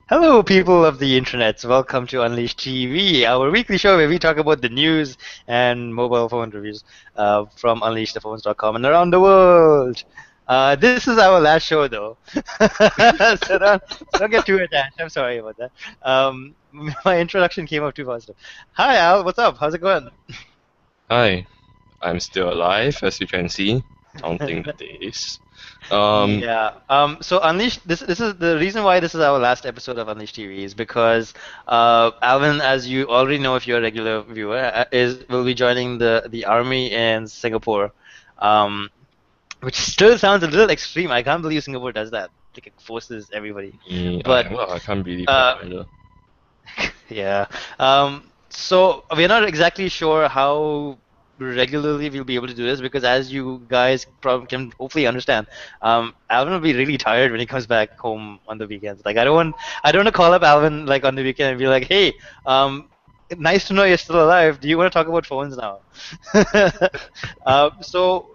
Hello, people of the internet. Welcome to Unleash TV, our weekly show where we talk about the news and mobile phone reviews from unleashthephones.com and around the world. This is our last show, though, so don't get too attached. I'm sorry about that. My introduction came up too fast. Hi, Al. What's up? How's it going? Hi, I'm still alive, as you can see, counting the days. Um, Yeah. So Unleashed. This is the reason why this is our last episode of Unleashed TV is because Alvin, as you already know if you're a regular viewer, is will be joining the army in Singapore, um, which still sounds a little extreme. I can't believe Singapore does that. Like it forces everybody. But well, I can't believe that uh, either. yeah. So we're not exactly sure how regularly we'll be able to do this because, as you guys probably can hopefully understand, Alvin will be really tired when he comes back home on the weekends. Like I don't want to call up Alvin like on the weekend and be like, hey, nice to know you're still alive. Do you want to talk about phones now? So.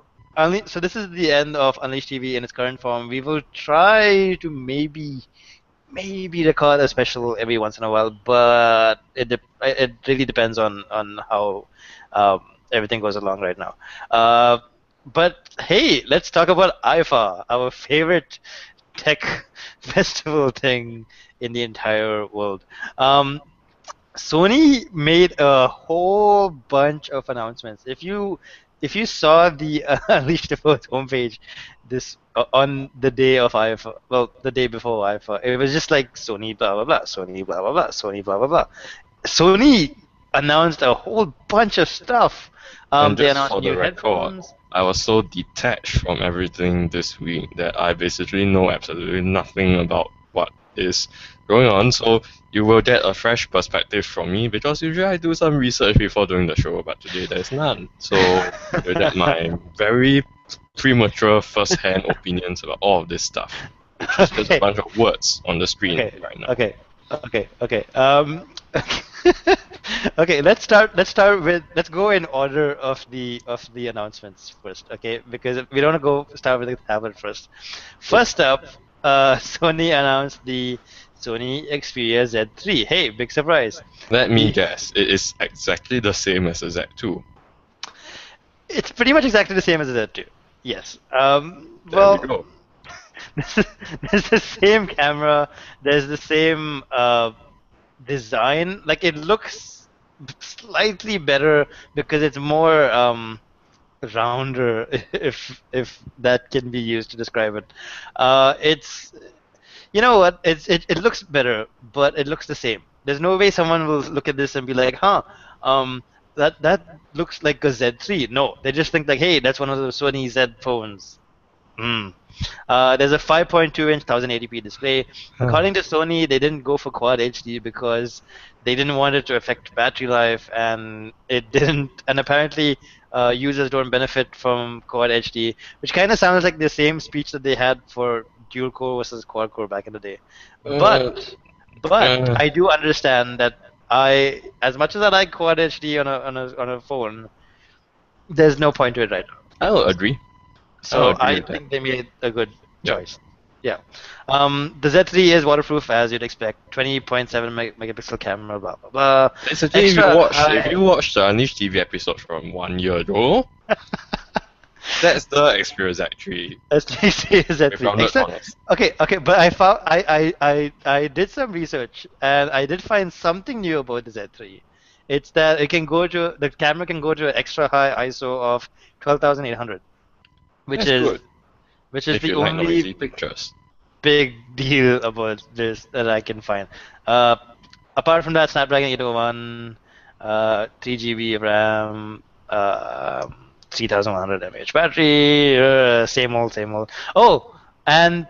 So this is the end of Unleashed TV in its current form. We will try to maybe record a special every once in a while, but it really depends on how everything goes along right now. But hey, let's talk about IFA, our favorite tech festival thing in the entire world. Sony made a whole bunch of announcements. If you saw the Unleash the Fourth homepage this on the day of IFA, well, the day before IFA, it was just like Sony blah blah blah, Sony blah blah blah, Sony blah blah blah. Sony announced a whole bunch of stuff. And They just announced for the new record, headphones. I was so detached from everything this week that I basically know absolutely nothing about what is going on. So you will get a fresh perspective from me because usually I do some research before doing the show, but today there's none. So you'll get my very premature first-hand opinions about all of this stuff, which is just a Okay, bunch of words on the screen okay, right now. okay, okay. Okay, let's go in order of the announcements first, okay? Because we don't want to go start with the tablet first. First up, Sony announced the Sony Xperia Z3. Hey, big surprise. Let me The guess, it is exactly the same as the Z2. It's pretty much exactly the same as the Z2. Yes. There we Well, go. there's the same camera. There's the same design. Like it looks slightly better because it's more rounder, if that can be used to describe it. It's you know what? It looks better, but it looks the same. There's no way someone will look at this and be like, huh, that looks like a Z3. No, they just think like, hey, that's one of the Sony Z phones. Hmm. There's a 5.2-inch 1080p display. According to Sony, they didn't go for Quad HD because they didn't want it to affect battery life, and it didn't. And apparently, users don't benefit from Quad HD, which kind of sounds like the same speech that they had for dual core versus quad core back in the day. Uh, But uh, I do understand that as much as I like Quad HD on a phone, there's no point to it right now. I'll agree. I'll So agree I with that. think they made a good Yeah. choice. Yeah. The Z3 is waterproof as you'd expect. 20.7 megapixel camera, blah blah blah. Basically, Extra if high. you watch the Unleashed TV episode from 1 year ago, that's the Xperia Z3. S3 is If Z3. I'm not Extra. honest. Okay, but I found I did some research and I did find something new about the Z3. It's that the camera can go to an extra high ISO of 12,800, which That's is good which is if the you like noisy only pictures. big deal about this that I can find. Uh, Apart from that, Snapdragon 801, 3 GB of RAM, 3100 mAh battery, same old, same old. Oh, and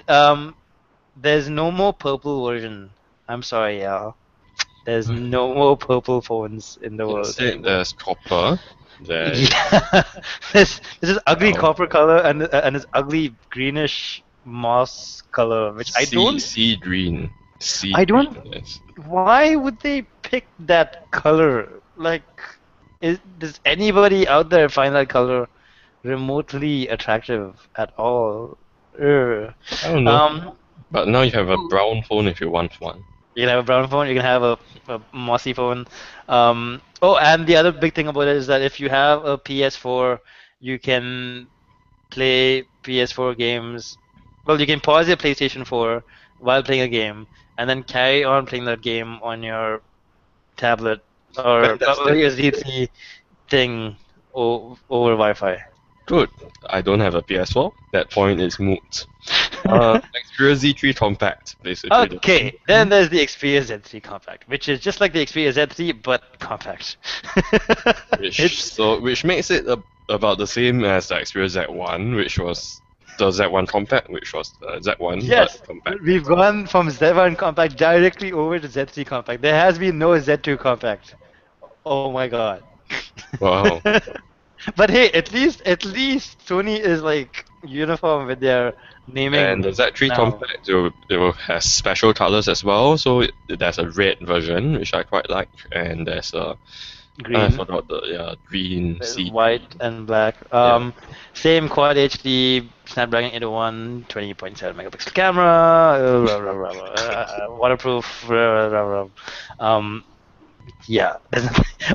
there's no more purple version. I'm sorry, y'all. There's no more purple phones in the world Instead, anymore. there's copper. There's Yeah, this is ugly well, copper color and this ugly greenish moss color, which sea green. Sea I green. don't. Yes. Why would they pick that color? Like, does anybody out there find that color remotely attractive at all? Ugh. I don't know. Um, But now you have a brown phone if you want one. You can have a brown phone. You can have a mossy phone. Oh, and the other big thing about it is that if you have a PS4, you can play PS4 games. Well, you can pause your PlayStation 4 while playing a game, and then carry on playing that game on your tablet or Fantastic. your Z3 thing over Wi-Fi. Good. I don't have a PS4. That point is moot. Xperia Z3 Compact, basically the Okay, same. then there's the Xperia Z3 Compact, which is just like the Xperia Z3 but compact. It's Which makes it about the same as the Xperia Z1, which was the Z1 Compact, which was the Z1 but yes, compact. we've gone from Z1 Compact directly over to Z3 Compact. There has been no Z2 Compact. Oh my God. Wow. But hey, at least Sony is like uniform with their And naming the Z3 now. Compact it will have special colors as well. So there's a red version which I quite like, and there's a I Green, forgot the green white, C3. and black. Yeah. Same Quad HD, Snapdragon 801, 20.7 megapixel camera, waterproof. Yeah.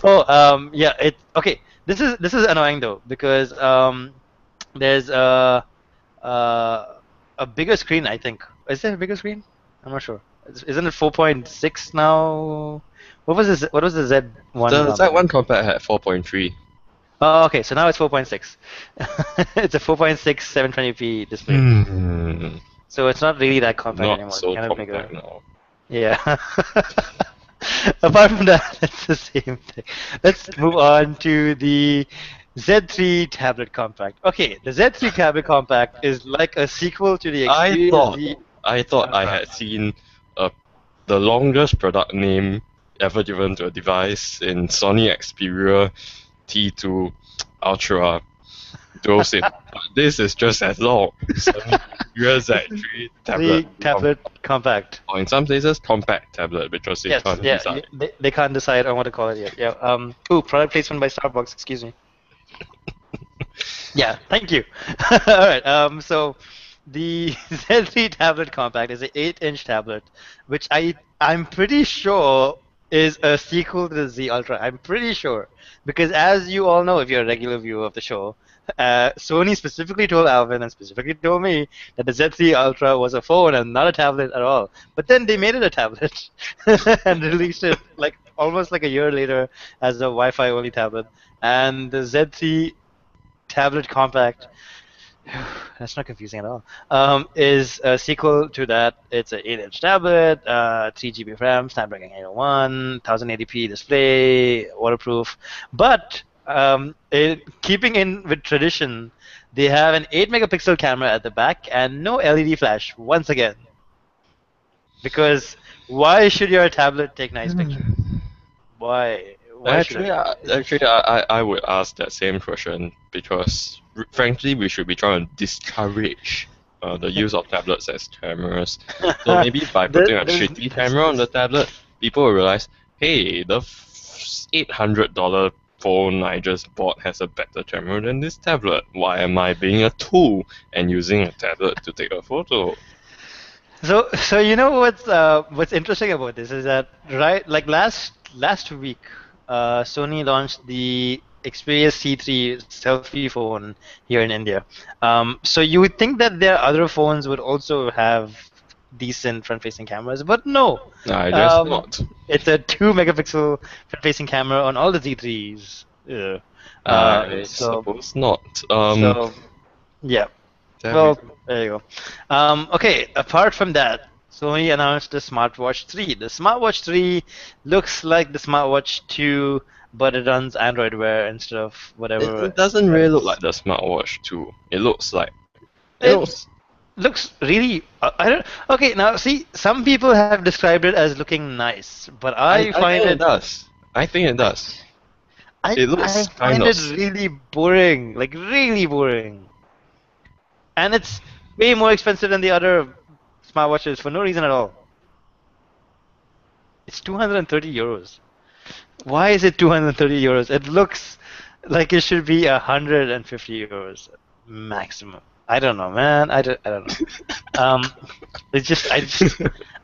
Oh, yeah. It okay. This is annoying though because there's uh, a bigger screen. I think is there a bigger screen? I'm not sure. Isn't it 4.6 now? What was the Z1 The Z1 Compact had 4.3. Oh, okay, so now it's 4.6. It's a 4.6 720p display. Hmm. So it's not really that compact Not anymore. It's so kind of bigger. compact now. Yeah. Apart from that, it's the same thing. Let's move on to the Z3 Tablet Compact. Okay, the Z3 Tablet Compact is like a sequel to the I Xperia thought Z I thought I Ultra. had seen uh, the longest product name ever given to a device in Sony Xperia T2 Ultra Dual-SIM. But this is just as long. Sony Xperia Z3 tablet. Z Tablet Compact. Or in some places, compact tablet because they Yes, can't yeah, decide. they can't decide on what to call it yet. Yeah. Ooh, product placement by Starbucks. Excuse me. Yeah, thank you. All right. So the Z3 Tablet Compact is an 8-inch tablet, which I'm pretty sure is a sequel to the Z Ultra. I'm pretty sure because as you all know, if you're a regular viewer of the show, Sony specifically told Alvin and specifically told me that the Z3 Ultra was a phone and not a tablet at all. But then they made it a tablet and released it like almost like a year later as a Wi-Fi only tablet. And the Z3 Tablet Compact, that's not confusing at all, is a sequel to that. It's an 8-inch tablet, 3 GB of RAM, Snapdragon 801, 1080p display, waterproof. But keeping in with tradition, they have an 8 megapixel camera at the back and no LED flash once again. Because why should your tablet take nice pictures? Why? Why should Actually, it? I would ask that same question because, frankly, we should be trying to discourage the use of tablets as cameras. So maybe by putting a There's, shitty camera on the tablet, people will realize, hey, the $800 phone I just bought has a better camera than this tablet. Why am I being a tool and using a tablet to take a photo? So you know what's interesting about this is that right like last week, Sony launched the Xperia C3 selfie phone here in India. So you would think that their other phones would also have decent front-facing cameras, but no. I guess Um, not. it's a 2 megapixel front-facing camera on all the Z3s. Yeah. I So suppose not. so yeah. There we Well, go. there you go. Okay, apart from that, Sony announced the SmartWatch 3. The SmartWatch 3 looks like the SmartWatch 2, but it runs Android Wear instead of whatever It doesn't really look else. like the smartwatch too. It looks like it It looks. looks really. I don't. Okay, now see, some people have described it as looking nice, but I I find think it it. does. I think it I does. It I looks kind find of. it really boring, like really boring, and it's way more expensive than the other smartwatches for no reason at all. It's 230 euros. Why is it 230 euros? It looks like it should be 150 euros maximum. I don't know, man. I don't know. Um, it's just I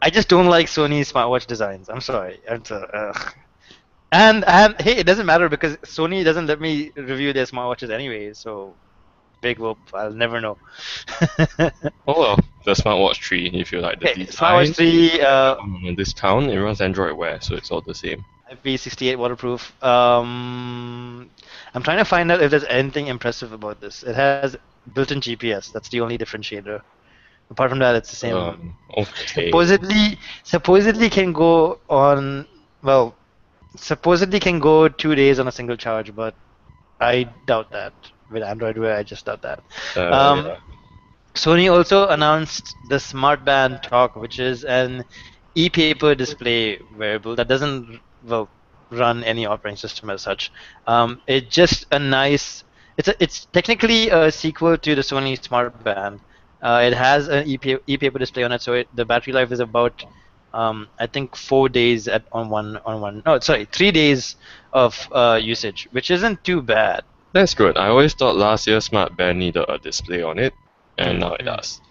just don't like Sony smartwatch designs. I'm sorry. And hey, it doesn't matter because Sony doesn't let me review their smartwatches anyway. So big whoop. I'll never know. Oh well, the SmartWatch 3, if you like the Okay, smartwatch design, 3. on a discount, it runs Android Wear, so it's all the same. IP68 waterproof. I'm trying to find out if there's anything impressive about this. It has built-in GPS. That's the only differentiator. Apart from that, it's the same. Okay. Supposedly can go on. Well, supposedly can go 2 days on a single charge, but I doubt that. With Android Wear, I just doubt that. Um, Yeah. Sony also announced the SmartBand Talk, which is an e-paper display wearable that doesn't well run any operating system as such. It's just a nice. It's technically a sequel to the Sony SmartBand. It has an e-paper display on it, so the battery life is about I think 4 days on one. No, sorry, 3 days of usage, which isn't too bad. That's good. I always thought last year's Smart Band needed a display on it, and now it Mm-hmm. does.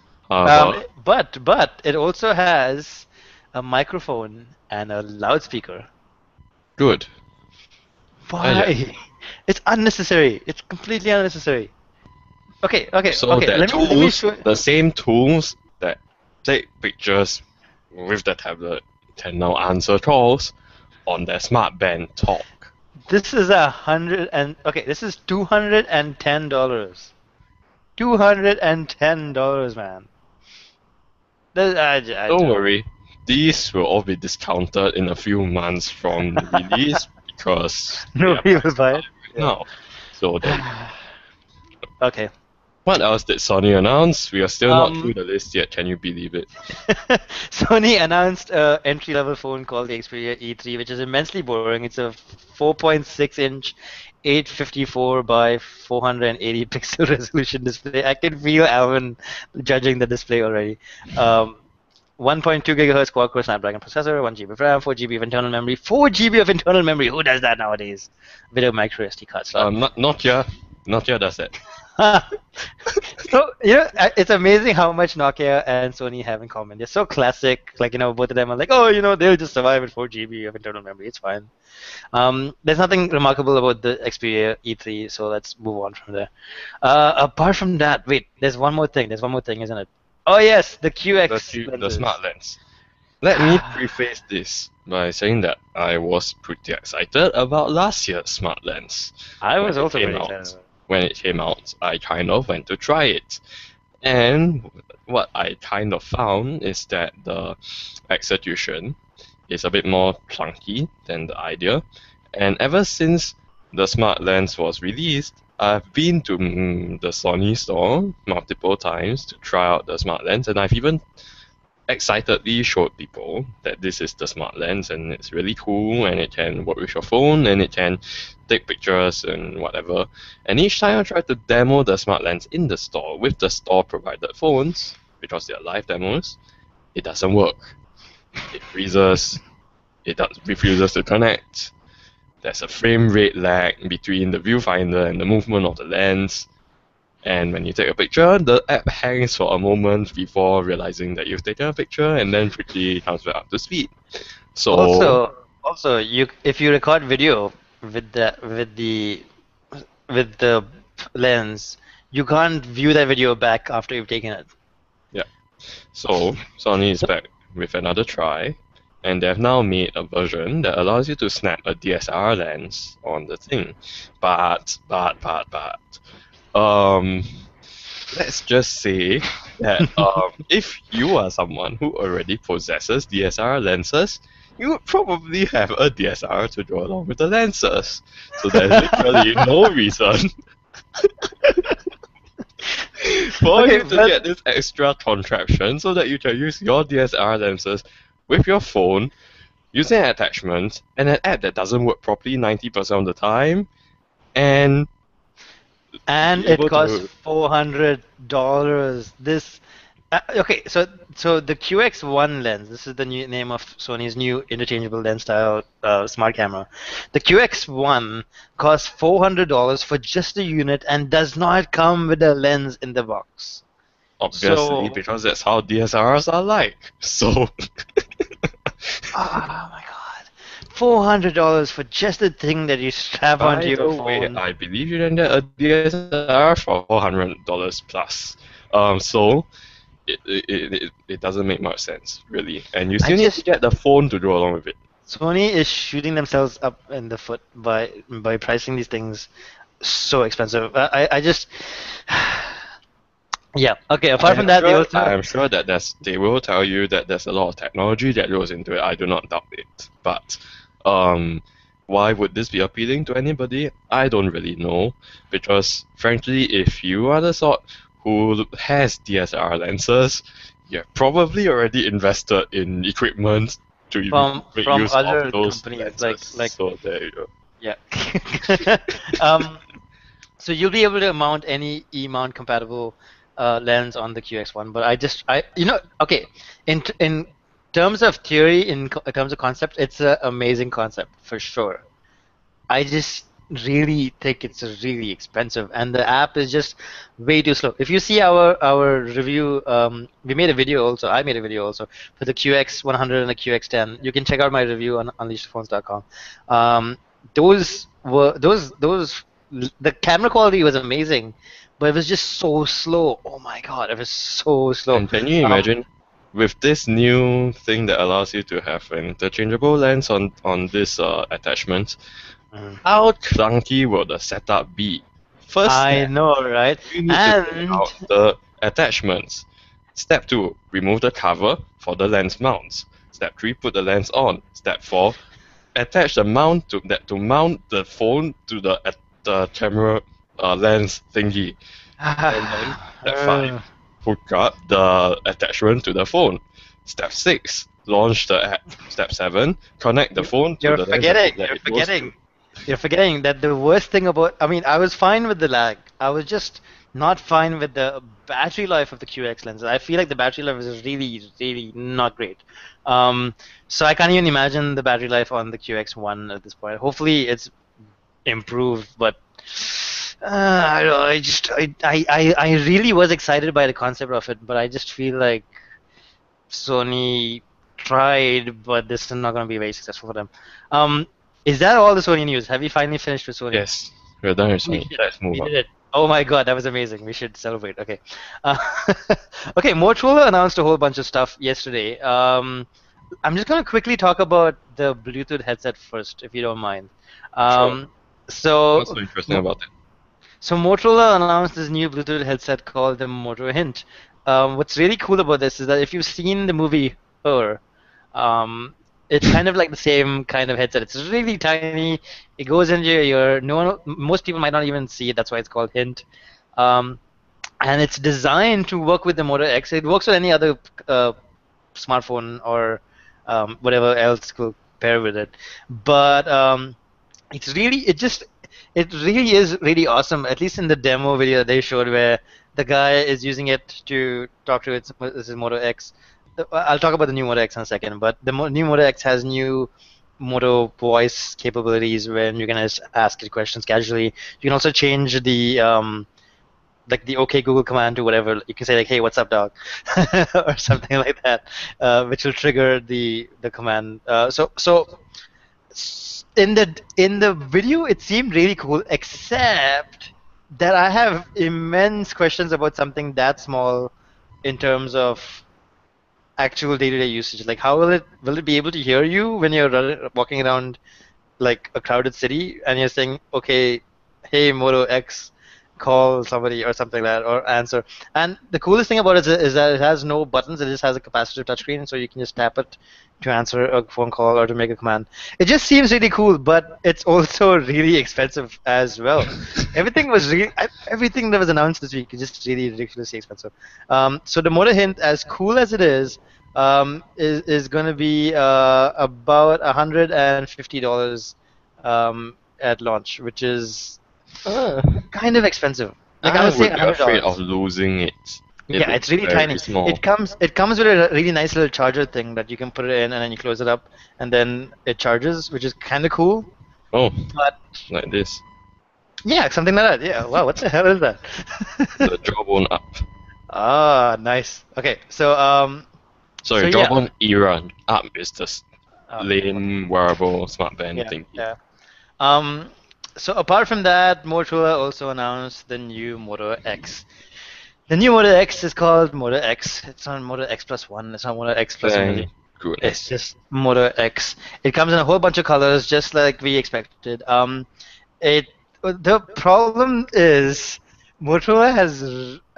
But But it also has a microphone and a loudspeaker. good. Yeah. Why? It's unnecessary. It's completely unnecessary. So Okay. that Let me tools, show. the same tools that take pictures with the tablet, can now answer calls on their Smart Band Talk. This is okay. This is $210. $210, man. I Don't don't. worry, these will all be discounted in a few months from release because they are Nobody will priced buy high it. right now. So there you go. Okay. What else did Sony announce? We are still not through Um, the list yet. Can you believe it? Sony announced an entry-level phone called the Xperia E3, which is immensely boring. It's a 4.6-inch 854 by 480 pixel resolution display. I can feel Alvin judging the display already. 1.2 gigahertz quad-core Snapdragon processor, 1 GB of RAM, 4 GB of internal memory. 4 GB of internal memory. Who does that nowadays? With a micro SD card slot. Nokia does that. So, it's amazing how much Nokia and Sony have in common. They're so classic. Like, both of them are like, oh, they'll just survive with 4 GB of internal memory. It's fine. There's nothing remarkable about the Xperia E3, so let's move on from there. Apart from that, wait, there's one more thing. There's one more thing, isn't it? Oh, yes, the QX The lenses. smart lens. Let me preface this by saying that I was pretty excited about last year's smart lens. I When was it also came very out. excited. When it came out, I kind of went to try it. And what I kind of found is that the execution is a bit more clunky than the idea. And ever since the smart lens was released, I've been to the Sony store multiple times to try out the smart lens, and I've even excitedly showed people that this is the smart lens and it's really cool and it can work with your phone and it can take pictures and whatever. And each time I try to demo the smart lens in the store with the store provided phones, because they are live demos, it doesn't work. It freezes, refuses to connect. There's a frame rate lag between the viewfinder and the movement of the lens. And when you take a picture, the app hangs for a moment before realizing that you've taken a picture and then quickly comes back up to speed. So, Also, if you record video with the lens, you can't view that video back after you've taken it. yeah. So, Sony is back with another try, and they've now made a version that allows you to snap a DSLR lens on the thing. But, let's just say that if you are someone who already possesses DSLR lenses, you would probably have a DSLR to go along with the lenses. So there's literally no reason for Okay, you to get this extra contraption so that you can use your DSLR lenses with your phone using an attachment and an app that doesn't work properly 90% of the time, and and be it able costs to. $400. So the QX1 lens. This is the new name of Sony's new interchangeable lens style smart camera. The QX1 costs $400 for just the unit and does not come with a lens in the box. obviously, So, because that's how DSLRs are like. So, oh my God, $400 for just the thing that you strap onto by your the way, phone. I believe you can get a DSLR for $400 plus. So it doesn't make much sense, really. And you I still need to just get the phone to go along with it. Sony is shooting themselves up in the foot by pricing these things so expensive. I just yeah. Okay. Apart from that, they I also am sure that they will tell you that there's a lot of technology that goes into it. I do not doubt it. But um, why would this be appealing to anybody? I don't really know. Because frankly, if you are the sort who has DSLR lenses, you're probably already invested in equipment to make from use of other those companies lenses. like So there you go. yeah. um, so you'll be able to mount any E-mount compatible lens on the QX1, but I okay, in terms of theory, in terms of concept, it's an amazing concept for sure. I just really think it's really expensive, and the app is just way too slow. If you see our review, we made a video also. I made a video also for the QX100 and the QX10. You can check out my review on UnleashTV. Those the camera quality was amazing, but it was just so slow. Oh my God, it was so slow. And can you Um, imagine with this new thing that allows you to have an interchangeable lens on this attachment, mm, how clunky will the setup be? First I step, know, right? you need to take And out the attachments. Step 2, remove the cover for the lens mounts. Step 3, put the lens on. Step 4, attach the mount to mount the phone to the camera lens thingy. And then step 5, hook up the attachment to the phone. Step 6, launch the app. Step 7, connect the phone to You're the lens forgetting. that You're it goes to. forgetting. You're forgetting that the worst thing about. I mean, I was fine with the lag. I was just not fine with the battery life of the QX lenses. I feel like the battery life is really, really not great. Um, so I can't even imagine the battery life on the QX1 at this point. Hopefully, it's improved, but I don't know, I really was excited by the concept of it, but I just feel like Sony tried, but this is not going to be very successful for them. Um, is that all the Sony news? Have you finally finished with Sony? Yes, we're done with Holy Sony. shit, Let's move we on. did it. Oh my God, that was amazing. We should celebrate. Okay. Uh, okay, Motorola announced a whole bunch of stuff yesterday. I'm just going to quickly talk about the Bluetooth headset first, if you don't mind. Sure. Um, so, What's so interesting about it? so Motorola announced this new Bluetooth headset called the Moto Hint. What's really cool about this is that if you've seen the movie Her, um, it's kind of like the same kind of headset. It's really tiny. It goes into your ear. Most people might not even see it. That's why it's called Hint. Um, and it's designed to work with the Moto X. It works with any other smartphone or whatever else could pair with it. But it really is really awesome. At least in the demo video that they showed, where the guy is using it to talk to its Moto X. I'll talk about the new Moto X in a second, but the new Moto X has new Moto voice capabilities when you can just ask it questions casually. You can also change the like the OK Google command to whatever. You can say like, "Hey, what's up, dog," or something like that, which will trigger the command. In the video, it seemed really cool, except that I have immense questions about something that small in terms of actual day-to-day usage. Like, how will it be able to hear you when you're walking around like a crowded city and you're saying, okay, hey Moto X, call somebody or something like that, or answer. And the coolest thing about it is that it has no buttons. It just has a capacitive touchscreen, so you can just tap it to answer a phone call or to make a command. It just seems really cool, but it's also really expensive as well. Everything that was announced this week is just really ridiculously expensive. So the Moto Hint, as cool as it is going to be about $150 at launch, which is Uh, kind of expensive. Like I I would say would be $100. afraid of losing it. It Yeah, looks it's really very tiny. small. It comes with a really nice little charger thing that you can put it in and then you close it up and then it charges, which is kind of cool. Oh, But like this. yeah, something like that. Yeah. Wow, what the hell is that? The jawbone up. Ah, nice. Okay, so Sorry, drop yeah. on era. Up is the Okay. lame wearable smart band Yeah, thingy. yeah. Um, so apart from that, Motorola also announced the new Moto X. The new Moto X is called Moto X. It's not Moto X plus one. It's not Moto X plus a million. Thank It's goodness. just Moto X. It comes in a whole bunch of colors, just like we expected. It the problem is Motorola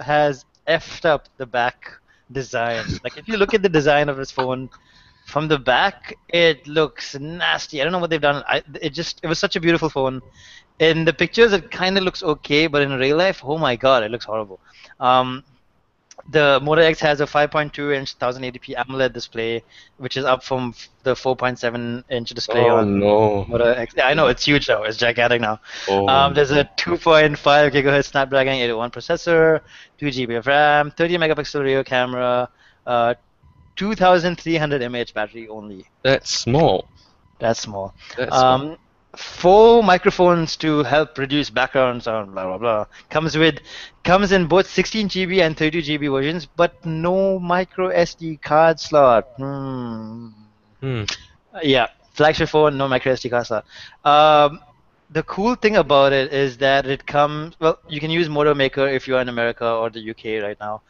has effed up the back design. Like if you look at the design of his phone from the back, it looks nasty. I don't know what they've done. It was such a beautiful phone. In the pictures, it kind of looks okay, but in real life, oh my God, it looks horrible. Um, the Moto X has a 5.2-inch 1080p AMOLED display, which is up from the 4.7-inch display Oh on no. Moto X. Yeah, I know it's huge now. It's gigantic now. Oh There's a no. 2.5 gigahertz Snapdragon 801 processor, 2 GB of RAM, 30 megapixel rear camera, 2300 mAh battery only. That's small. That's small. That's small. Um, Four microphones to help reduce background sound, blah blah blah. Comes in both 16 GB and 32 GB versions, but no micro SD card slot. Hmm. Yeah, flagship phone, no micro SD card slot. Um, the cool thing about it is that it comes. Well, you can use Moto Maker if you're in America or the UK right now.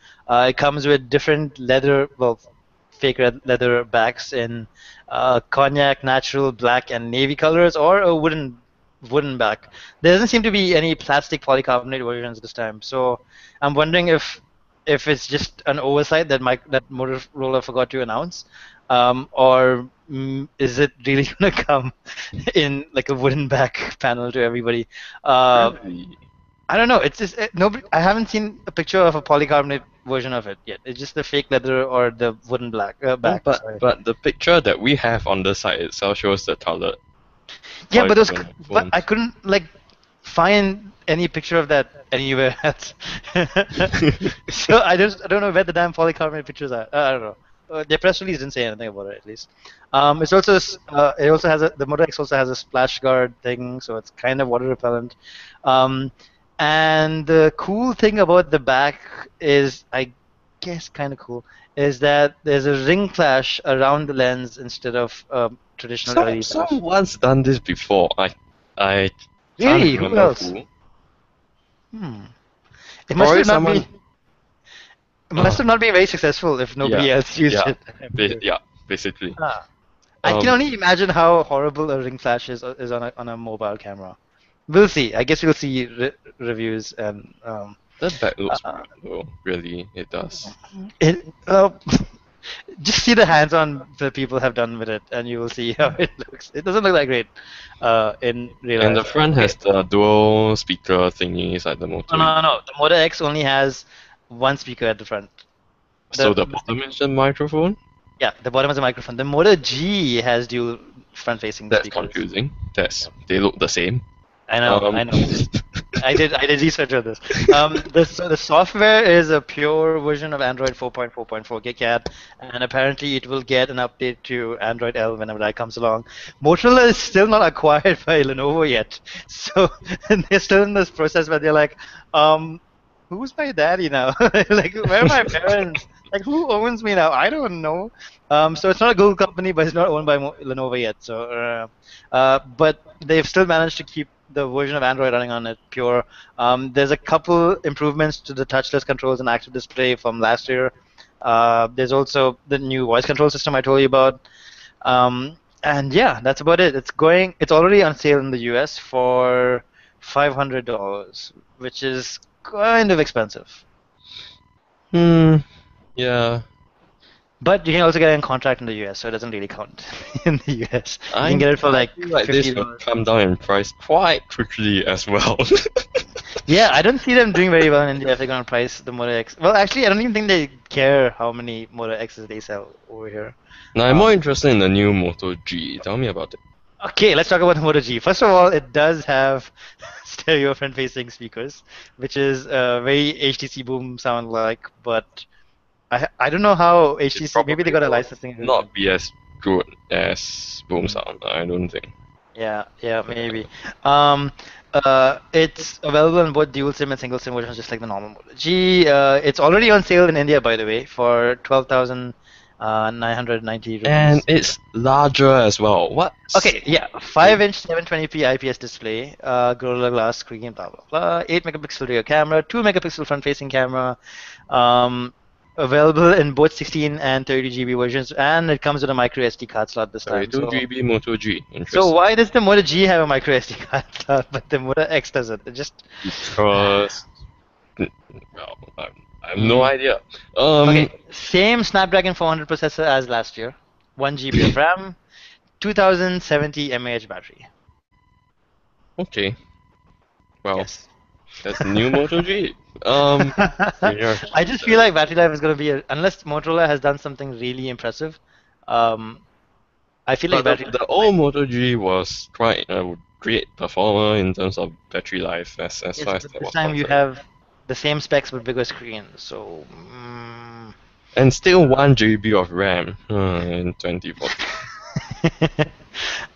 It comes with different leather, well, fake leather backs in cognac, natural, black, and navy colors, or a wooden back. There doesn't seem to be any plastic polycarbonate versions this time. So I'm wondering if it's just an oversight that Motorola forgot to announce, or is it really gonna come in like a wooden back panel to everybody? Uh, Really? I don't know. It's just nobody. I haven't seen a picture of a polycarbonate version of it yet. It's just the fake leather or the wooden black Oh, back. but Sorry. but the picture that we have on the site itself shows the colored Yeah, polycarbonate but I phones. couldn't like find any picture of that anywhere else. So I don't know where the damn polycarbonate pictures are. I don't know. Their press release didn't say anything about it at least. It also has the Moto X also has a splash guard thing, so it's kind of water repellent. Um, and the cool thing about the back is, I guess, kind of cool, is that there's a ring flash around the lens instead of traditional LED flash. Someone's done this before. I can't Really? Who remember else? who. Hmm. It must Probably have not been. someone. It must have not been very successful if Yeah, nobody else used yeah, it. I'm sure. yeah. Basically. Ah. I can Um, only imagine how horrible a ring flash is on a mobile camera. We'll see. I guess we'll see reviews and that back looks uh, pretty cool. Really, it does. it. Just see the hands-on that people have done with it, and you will see how it looks. It doesn't look that great in real And the life. front Okay. has the dual speaker thingies like the No, Moto no, no, E. no. The Moto X only has one speaker at the front. So the The bottom is the microphone. Yeah, the bottom is a microphone. The Moto G has dual front-facing That's speakers. confusing. Yeah. They look the same. I know, Um, I know. I did research on this. The software is a pure version of Android 4.4.4 KitKat, and apparently it will get an update to Android L whenever that comes along. Motorola is still not acquired by Lenovo yet, so they're still in this process where they're like, who's my daddy now? Like, where are my parents? Like, who owns me now? I don't know. So it's not a Google company, but it's not owned by Lenovo yet. But they've still managed to keep the version of Android running on it pure. There's a couple improvements to the touchless controls and active display from last year. There's also the new voice control system I told you about. And yeah, that's about it. It's already on sale in the US for $500, which is kind of expensive. hmm. Yeah. But you can also get it in contract in the US, so it doesn't really count in the US. You can get it for I like feel like this will $50. come down in price quite quickly as well. Yeah, I don't see them doing very well in India if they're gonna price the Moto X. Well, actually, I don't even think they care how many Moto X's they sell over here. Now I'm more Um, interested in the new Moto G. Tell me about it. okay, let's talk about the Moto G. First of all, it does have stereo front-facing speakers, which is very HTC Boom sound like, but I don't know how It HTC. Maybe they probably got a will licensing agreement. not be as good as Boom Mm. Sound, I don't think. Yeah, yeah, maybe. Um, It's available in both dual SIM and single SIM versions, just like the normal Moto G. It's already on sale in India, by the way, for 12,990 And rupees. it's larger as well. What? Okay, yeah, 5-inch 720p IPS display, Gorilla Glass screen, blah blah blah. 8 megapixel rear camera, 2 megapixel front-facing camera. Um, Available in both 16 and 30 GB versions, and it comes with a micro SD card slot this time. 32 So, GB Moto G. so Interesting. why does the Moto G have a micro SD card slot, but the Moto X doesn't? It just Because well, I have no Mm. idea. Okay, same Snapdragon 400 processor as last year, 1 GB of RAM, 2070 mAh battery. Okay. Well, Yes. that's the new Moto G. Yeah. I just feel like battery life is going to be unless Motorola has done something really impressive. Um, I feel like But battery the life old Moto G was quite a great performer in terms of battery life as yes, far as but that this was time you concerned. have the same specs but bigger screen. So, And still 1 GB of RAM in 2014.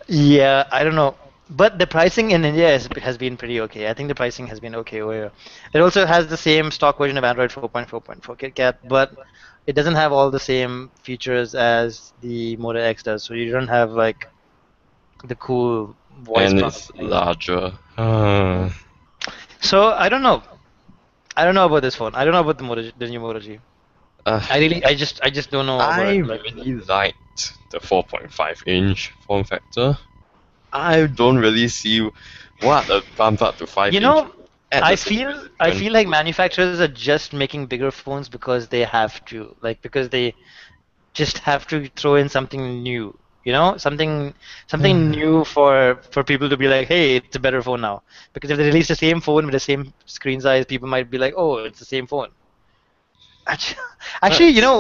yeah, I don't know. But the pricing in India has been pretty okay. I think the pricing has been okay over here. It also has the same stock version of Android 4.4.4 KitKat, but it doesn't have all the same features as the Moto X does. So you don't have like the cool voice And it's processing. larger. So I don't know. I don't know about this phone. I don't know about the new Moto G. Uh, I just don't know about I it. Like, really liked the 4.5-inch form factor. I don't really see what a bump up to 5 you inch know, at the same I resolution. feel like manufacturers are just making bigger phones because they have to, like because they just have to throw in something new. You know, something new for people to be like, hey, it's a better phone now. Because if they release the same phone with the same screen size, people might be like, oh, it's the same phone. Actu- Actually, you That's, know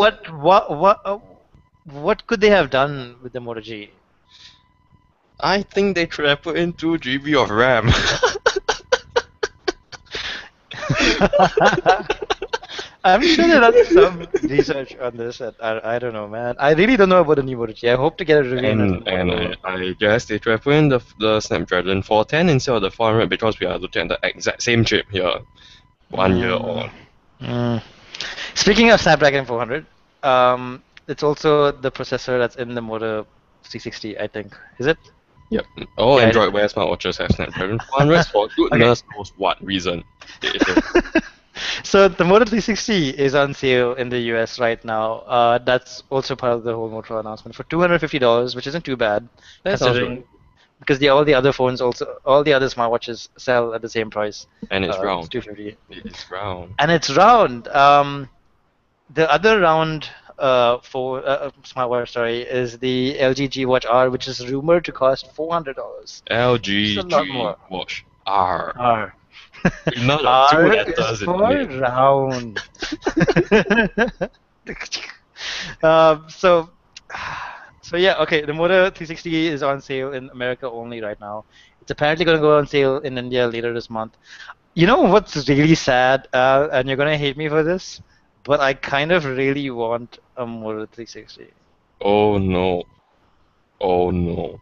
what could they have done with the Moto G? I think they should have put in 2 GB of RAM. I'm sure they done some research on this. And I don't know, man. I really don't know about the new Moto G. I hope to get a review in And tomorrow. I guess they should have put in the Snapdragon 410 instead of the 400 because we are looking at the exact same chip here, 1 year Mm, on. mm. Speaking of Snapdragon 400, it's also the processor that's in the Moto 360, I think. Is it? Yep. All Yeah, it Android Wear smartwatches have Snapdragon 400 for is. Okay. goodness knows what reason. It is. So the Moto 360 is on sale in the US right now. That's also part of the whole Motorola announcement for $250, which isn't too bad That sounds good. considering because all the other phones also all the other smartwatches sell at the same price. And it's It's round. 250, It is round. and it's round. The other round for smartwatch, sorry, is the LG G Watch R, which is rumored to cost $400. It's LG a lot G more. Watch R. R. Another two R is letters in the for name. round. So, so yeah, okay. The Moto 360 is on sale in America only right now. It's apparently going to go on sale in India later this month. You know what's really sad, and you're gonna hate me for this, but I kind of really want a Moto 360. Oh no. Oh no.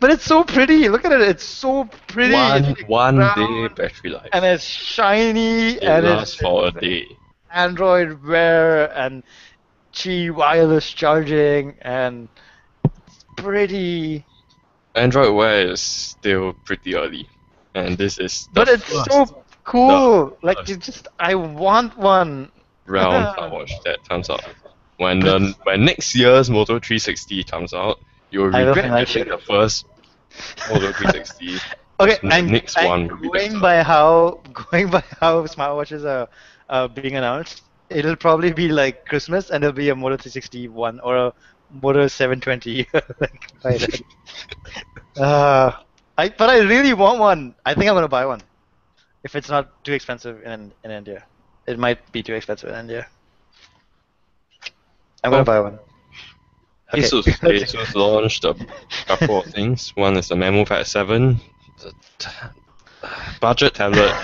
But it's so pretty. Look at it. It's so pretty. It's like One day round battery and life. it's shiny It and lasts for a it's day. Android Wear and Qi wireless charging and it's pretty. Android Wear is still pretty early. And this is the But it's first, so the cool. Like first I want one. round smartwatch that comes out. When But when next year's Moto 360 comes out, you'll I will regret finally getting ship the it. first Moto 360 Okay, because the next and one will be better. going by how smartwatches are being announced, it'll probably be like Christmas and there'll be a Moto 360 one or a Moto 720 like by then. But I really want one. I think I'm gonna buy one if it's not too expensive in India. It might be too expensive in India. I'm gonna Oh, buy one. Okay. Asus launched a couple of things. One is the MemoPad 7, the budget tablet.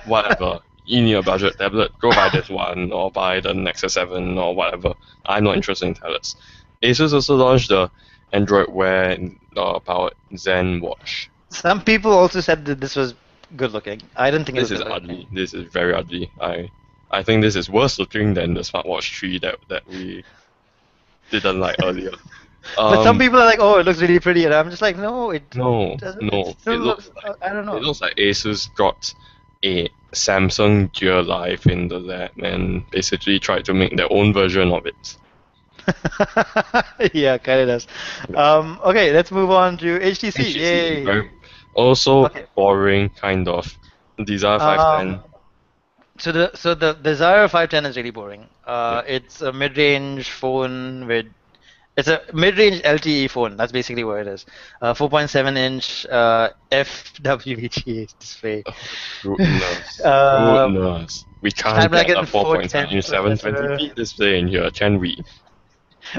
Whatever. You need a budget tablet, go buy this one or buy the Nexus 7 or whatever. I'm not interested in tablets. Asus also launched the Android Wear powered Zen watch. Some people also said that this was good looking. I didn't think it This was is good looking. ugly. This is very ugly. I think this is worse looking than the SmartWatch 3 that we didn't like earlier. But some Um, people are like, "Oh, it looks really pretty," and I'm just like, "No, it no, doesn't. It no. still looks. I don't It know." looks like Asus got a Samsung Gear Live in the lab and basically tried to make their own version of it. Yeah, kind of does. Okay, let's move on to HTC. HTC, Yay. very also Okay. boring kind of. Desire Um, 510. so the Desire 510 is really boring. Yeah. It's a mid-range phone with it's a mid-range LTE phone. That's basically what it is. 4.7-inch FWHD display. Goodness. uh, Goodness. We can't get a Snapdragon 4.7 410 inch processor, 720p display in here, can we?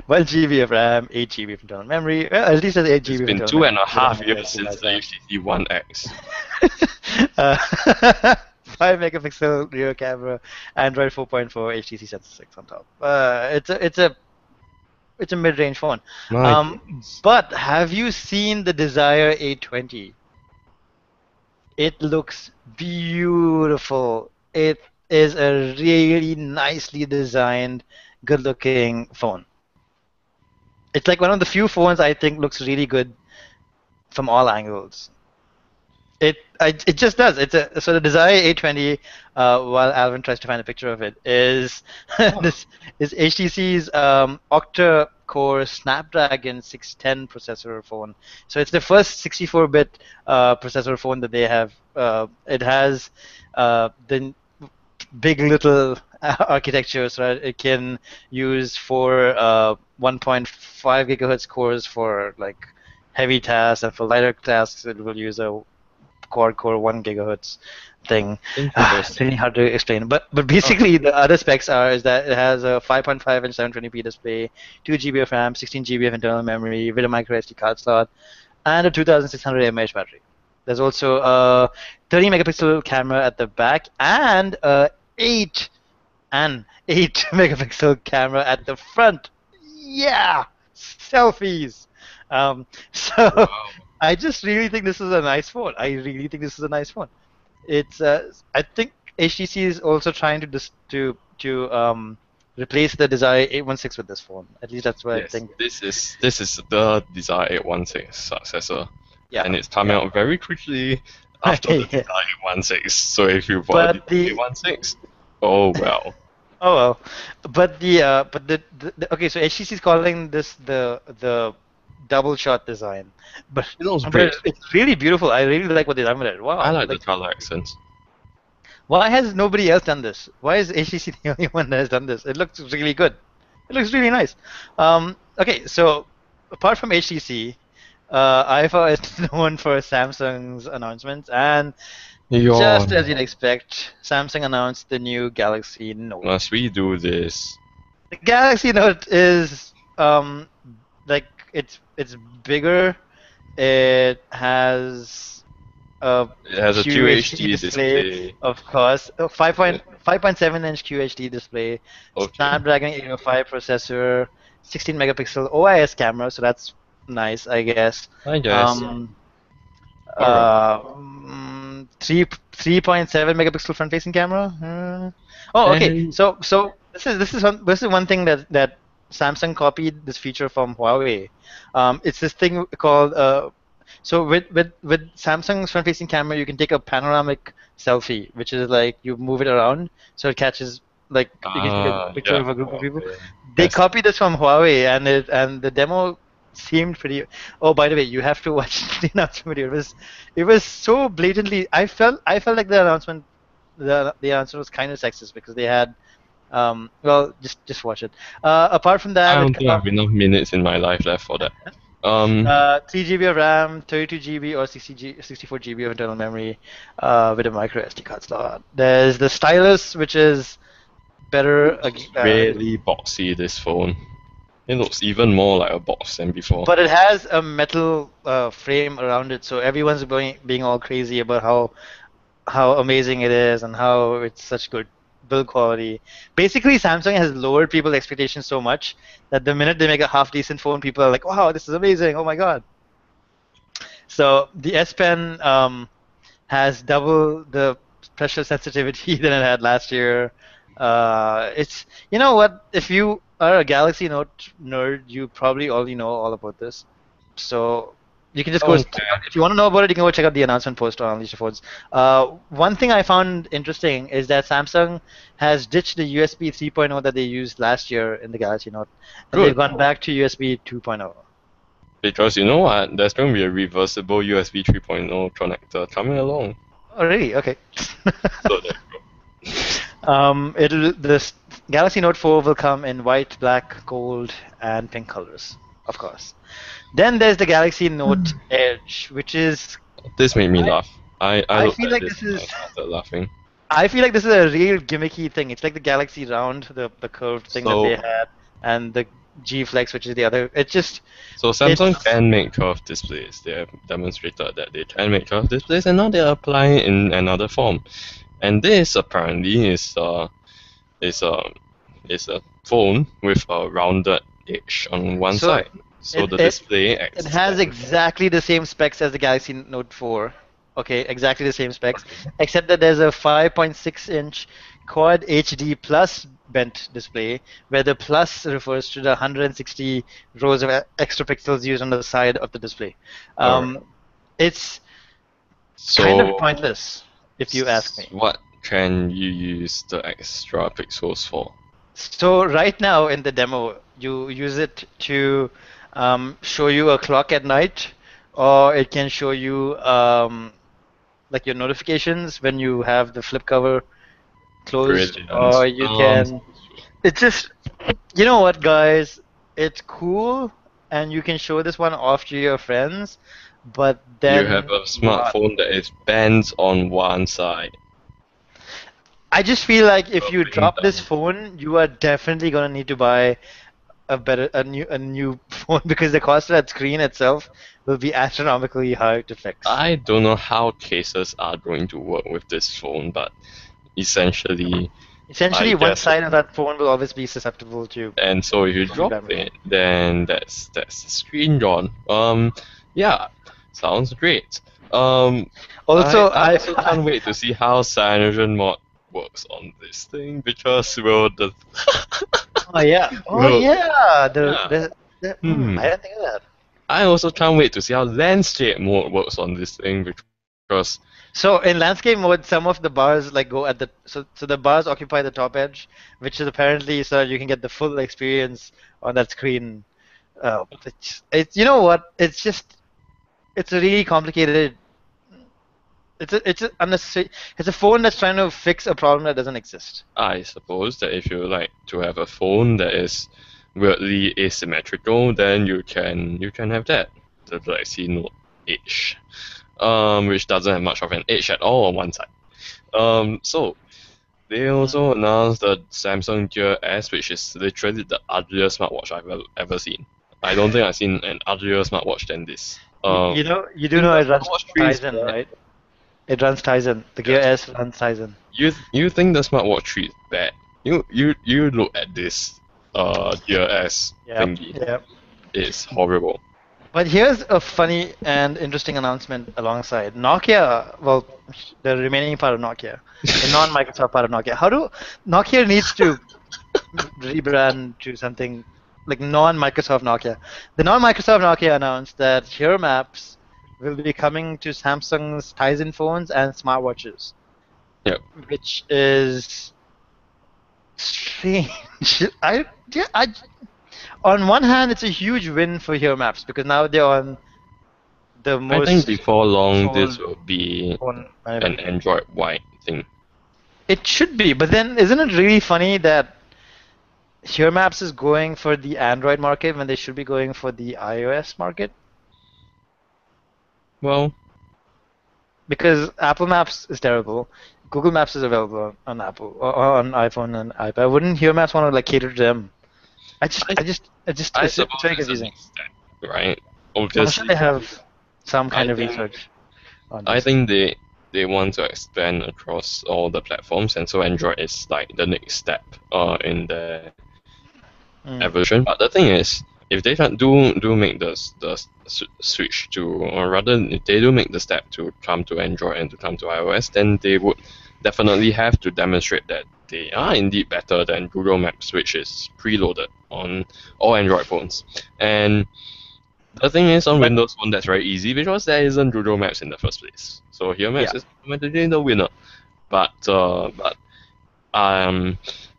1 GB of RAM, 8 GB of internal memory. Well, at least it's 8 It's GB of been internal two and memory a with a half micro years SD since card the slot. HTC One X. uh, 5 megapixel rear camera, Android 4.4, HTC Sensor 6 on top. It's a mid-range phone. My goodness. But have you seen the Desire A20? It looks beautiful. It is a really nicely designed, good-looking phone. It's like one of the few phones I think looks really good from all angles. It just does. So the Desire A20, while Alvin tries to find a picture of it, is Oh, this is HTC's octa-core Snapdragon 610 processor phone. So it's the first 64-bit processor phone that they have. It has the big little architecture, so that it can use for 1.5 gigahertz cores for like heavy tasks, and for lighter tasks it will use a quad core 1 gigahertz thing. It's interesting. really hard to explain, but Oh, basically the other specs is that it has a 5.5-inch 720p display, 2 GB of RAM, 16 GB of internal memory with a micro SD card slot, and a 2600 mAh battery. There's also a 30 megapixel camera at the back and a 8 megapixel camera at the front. Yeah, selfies. So wow. I just really think this is a nice phone. I really think this is a nice phone. It's I think HTC is also trying to replace the Desire 816 with this phone. At least that's what I Yes, think. this is the Desire 816 successor, and Yeah, it's coming yeah. out very quickly after the Yeah. Desire 816. So if you bought a But Desire the 816, oh well. Oh well, but okay. So HTC is calling this the double shot design, but It looks but great. it's really beautiful. I really like what they've done with it. I Wow, like the like color accents. why has nobody else done this? Why is HTC the only one that has done this? It looks really good. It looks really nice. Okay, so apart from HTC, IFA is known for Samsung's announcements, and just Yawn. as you'd expect, Samsung announced the new Galaxy Note. Must we do this? The Galaxy Note is like it's bigger. It has a It has a QHD QHD display, display. of course. A 5.7-inch QHD display, Okay, Snapdragon 805 processor, 16 megapixel OIS camera, so that's nice, I guess. I guess. Um, Alright. 3.7 megapixel front-facing camera. Oh, okay. And So this is one thing that Samsung copied this feature from Huawei. It's this thing called so with Samsung's front-facing camera, you can take a panoramic selfie, which is like you move it around so it catches like you can take a picture yeah. of a group of people. Okay. They Yes. copied this from Huawei, and the demo seemed pretty. Oh, by the way, you have to watch the announcement video. It was so blatantly. I felt like the announcement was kind of sexist because they had well, just watch it. Apart from I that, don't think I have enough minutes in my life left for that. 3 GB of RAM, 32 GB or 64 GB of internal memory, with a micro SD card slot. There's the stylus, which is better, Really boxy, this phone. It looks even more like a box than before. but it has a metal frame around it, so everyone's being all crazy about how amazing it is and how it's such good build quality. Basically, Samsung has lowered people's expectations so much that the minute they make a half decent phone, people are like, "Wow, this is amazing! Oh my god!" So the S Pen has double the pressure sensitivity than it had last year. It's you know what? If you are a Galaxy Note nerd, you probably already know all about this. So you can just go check out. Okay. If you want to know about it, you can go check out the announcement post on UnleashTV. One thing I found interesting is that Samsung has ditched the USB 3.0 that they used last year in the Galaxy Note, and they've Good. gone back to USB 2.0. Because you know what? There's going to be a reversible USB 3.0 connector coming along. Oh, really? Okay. So there you The Galaxy Note 4 will come in white, black, gold, and pink colors, of course. Then there's the Galaxy Note Edge, which is go. This made me I, laugh. I I looked feel at like this this and I is started laughing. I feel like this is a real gimmicky thing. It's like the Galaxy Round, the curved thing that they So, had, and the G Flex, which is the other. so Samsung It's can make curved displays. They have demonstrated that they can make curved displays, and now they're applying it in another form. And this apparently is a is a phone with a rounded edge on one so side. So it the it display it acts as has exactly the same specs as the Galaxy Note 4. Okay, exactly the same specs, okay. except that there's a 5.6-inch Quad HD Plus bent display, where the plus refers to the 160 rows of extra pixels used on the side of the display. Alright. It's kind of So pointless, if you ask me. what can you use the extra pixels for? So right now in the demo, you use it to show you a clock at night, or it can show you like your notifications when you have the flip cover closed, Brilliant. or you can. It's just, you know what, guys? It's cool, and you can show this one off to your friends, but You have then a what? smartphone that is bent on one side. I just feel like if you Dropping drop this down. phone, you are definitely gonna need to buy a new phone because the cost of that screen itself will be astronomically hard to fix. I don't know how cases are going to work with this phone, but essentially, I Essentially, one guess. side of that phone will always be susceptible to And so if you screen drop damage. it, then that's the screen gone. Yeah, sounds great. Um, Also, I also can't wait to see how Cyanogen mod works on this thing because well the oh yeah, oh well yeah, yeah. I Hmm. didn't think of that. I also can't wait to see how landscape mode works on this thing because So in landscape mode, some of the bars like go at the so the bars occupy the top edge, which is apparently so that you can get the full experience on that screen. It's you know what? It's a really complicated. It's a unnecessary. It's a phone that's trying to fix a problem that doesn't exist. I suppose that if you like to have a phone that is weirdly asymmetrical, then you can have that. The Galaxy Note Edge, which doesn't have much of an edge at all on one side. So they also announced the Samsung Gear S, which is literally the ugliest smartwatch I've ever seen. I don't think I've seen an uglier smartwatch than this. You do Think know the it runs smartwatch 3 is Tizen, bad? right? It runs Tizen. The Gear Yes. S runs Tizen. You think the smartwatch 3 is bad? You look at this Gear S Yeah, thingy. yeah. It's horrible. But here's a funny and interesting announcement alongside Nokia. Well, the remaining part of Nokia, the non-Microsoft part of Nokia. How do Nokia needs to rebrand to something like non-Microsoft Nokia? The non-Microsoft Nokia announced that Here Maps will be coming to Samsung's Tizen phones and smartwatches, Yep. which is strange. Yeah, on one hand, it's a huge win for Here Maps because now they're on the I think most before long this sold will be phone an manufacturer. Android white thing. It should be, but then isn't it really funny that Here Maps is going for the Android market when they should be going for the iOS market? Well, Because Apple Maps is terrible. Google Maps is available on Apple or on iPhone and iPad. Wouldn't Here Maps want to like cater to them? I I It's suppose very it's a confusing. mixed bag, right? I'm sure Obviously, they have some I kind of think research on I this. think they want to expand across all the platforms, and so Android is like the next step in their evolution. But the thing is, if they do make the switch to, or rather, if they do make the step to come to Android and to come to iOS, then they would definitely have to demonstrate that they are indeed better than Google Maps, which is preloaded on all Android phones. And the thing is, on Windows Phone, that's very easy because there isn't Google Maps in the first place. So here Maps is automatically the winner. But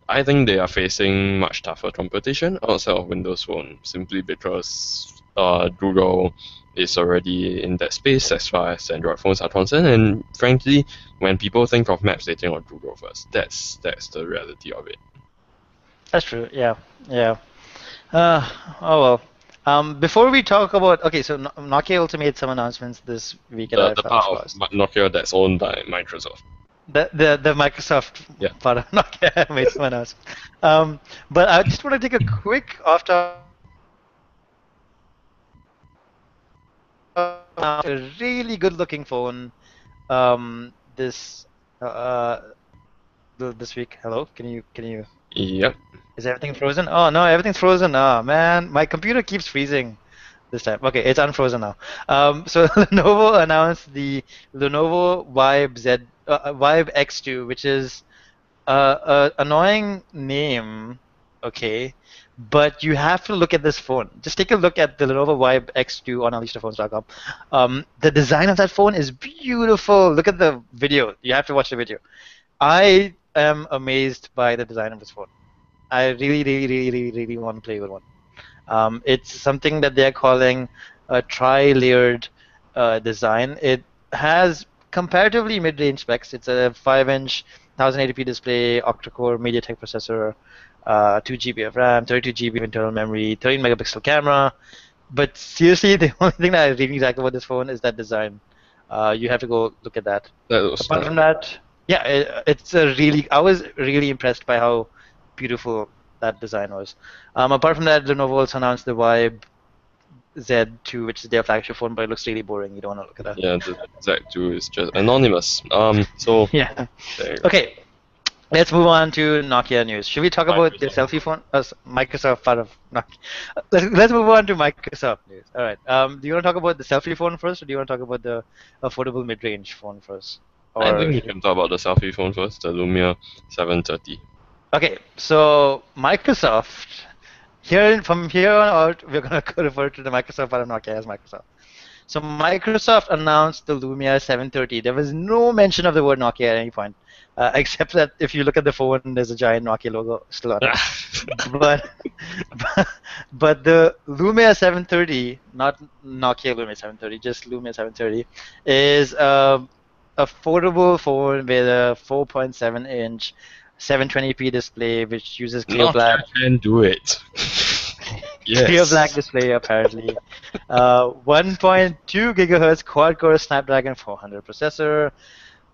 I think they are facing much tougher competition outside of Windows Phone, simply because Google is already in that space as far as Android phones are concerned. And frankly, when people think of Maps, they think of Google first. That's the reality of it. That's true. Yeah. Oh well. Before we talk about, okay, so Nokia also made some announcements this week at The part of Nokia that's owned by Microsoft. The Microsoft part of Nokia made some announcements. But I just want to take a quick off-topic. A really good-looking phone. This week. Hello, can you? Yep. Is everything frozen? Oh no, everything's frozen. Oh man, my computer keeps freezing this time. Okay, it's unfrozen now. So Lenovo announced the Lenovo Vibe X2, which is an annoying name, okay, but you have to look at this phone. Just take a look at the Lenovo Vibe X2 on UnleashTV. The design of that phone is beautiful. Look at the video. You have to watch the video. I am amazed by the design of this phone. I really want to play with one. It's something that they're calling a tri-layered design. It has comparatively mid-range specs. It's a 5-inch 1080p display, octa-core MediaTek processor, 2 GB of RAM, 32 GB of internal memory, 13-megapixel camera. But seriously, the only thing that I really like about this phone is that design. You have to go look at that. Apart from that, yeah, I was really impressed by how beautiful that design was. Apart from that, Lenovo also announced the Vibe Z2, which is their flagship phone, but it looks really boring. You don't want to look at that. Yeah, the Z2 is just anonymous. So yeah. Okay, let's move on to Nokia news. Should we talk about the selfie phone? Microsoft part of Nokia. Let's move on to Microsoft news. All right. Do you want to talk about the selfie phone first, or do you want to talk about the affordable mid-range phone first? I think we can talk about the selfie phone first, the Lumia 730. Okay, so Microsoft, from here on out, we're going to refer to the Microsoft part of Nokia as Microsoft. So Microsoft announced the Lumia 730. There was no mention of the word Nokia at any point, except that if you look at the phone, there's a giant Nokia logo still on it. but the Lumia 730, not Nokia Lumia 730, just Lumia 730, is an affordable phone with a 4.7-inch 720p display, which uses clear black. I can do it. Yes. Clear black display, apparently. 1.2 gigahertz quad-core Snapdragon 400 processor,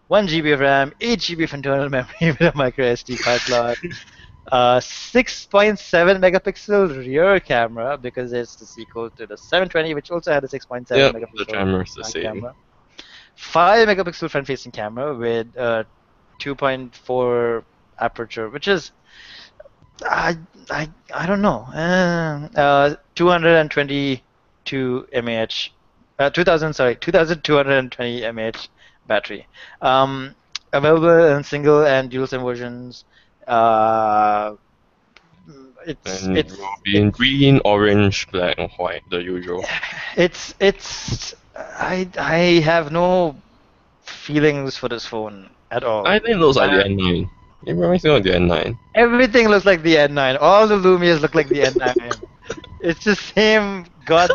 1 GB of RAM, 8 GB of internal memory with a micro SD card slot, 6.7 megapixel rear camera, because it's the sequel to the 720, which also had a 6.7 megapixel the camera's the same. camera. 5 megapixel front-facing camera with 2.4 aperture, which is I don't know, 222 mAh, 2220 mAh battery. Available in single and dual SIM versions. It will be in green, orange, black, and white, the usual. I have no feelings for this phone at all. I think those are the N9. It reminds me of the N9. Everything looks like the N9. All the Lumias look like the N9. It's the same. God,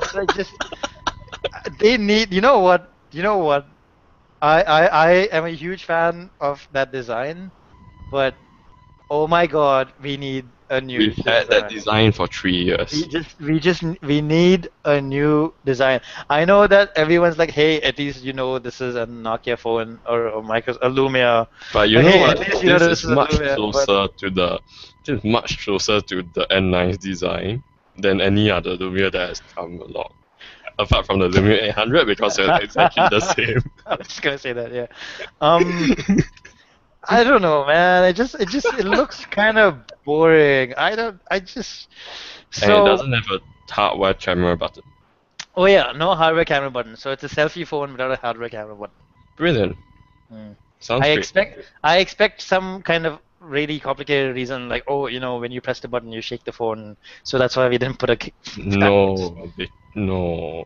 they need. You know what? I am a huge fan of that design, but oh my God, we need a new. We've had that design for 3 years. We need a new design. I know that everyone's like, hey, at least you know this is a Nokia phone or a Lumia. But you know what? This is much closer to the N9's design than any other Lumia that has come along. apart from the Lumia 800 because they're exactly the same. I was just gonna say that, yeah. Um, I don't know, man. It looks kind of boring. I just And it so. doesn't have a hardware camera button. Oh yeah, no hardware camera button. So it's a selfie phone without a hardware camera button. Brilliant. Hmm. Sounds great. I expect some kind of really complicated reason, like, oh, when you press the button, you shake the phone, so that's why we didn't put a camera. No, no.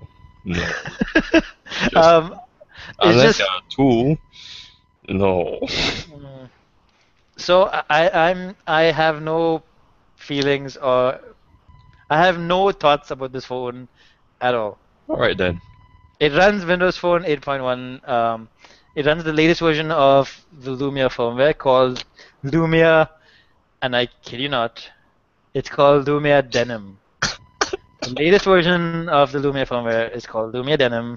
Just um, it's unless just you're a tool, no. mm, so I have no feelings, or I have no thoughts about this phone at all. Alright then. It runs Windows Phone 8.1. It runs the latest version of the Lumia firmware called Lumia, and I kid you not, it's called Lumia Denim. The latest version of the Lumia firmware is called Lumia Denim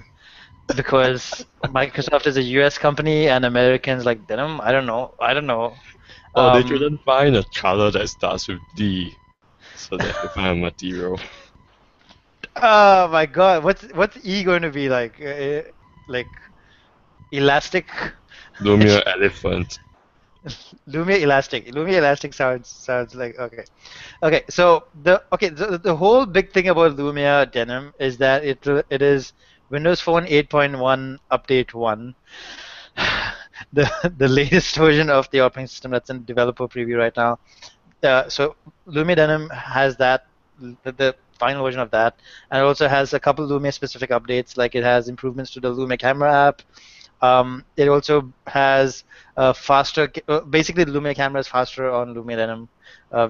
because Microsoft is a US company and Americans like denim. I don't know. I don't know. Oh, they Um, shouldn't find a color that starts with D, so they have to find a material. oh my God, what's E going to be like? Like elastic? Lumia elephant. Lumia Elastic. Lumia Elastic sounds like okay. Okay, so the whole big thing about Lumia Denim is that it is Windows Phone 8.1 Update 1, the latest version of the operating system that's in developer preview right now. So Lumia Denim has the final version of that, and it also has a couple Lumia specific updates, like it has improvements to the Lumia camera app. It also has faster, basically the Lumia camera is faster on Lumia Denim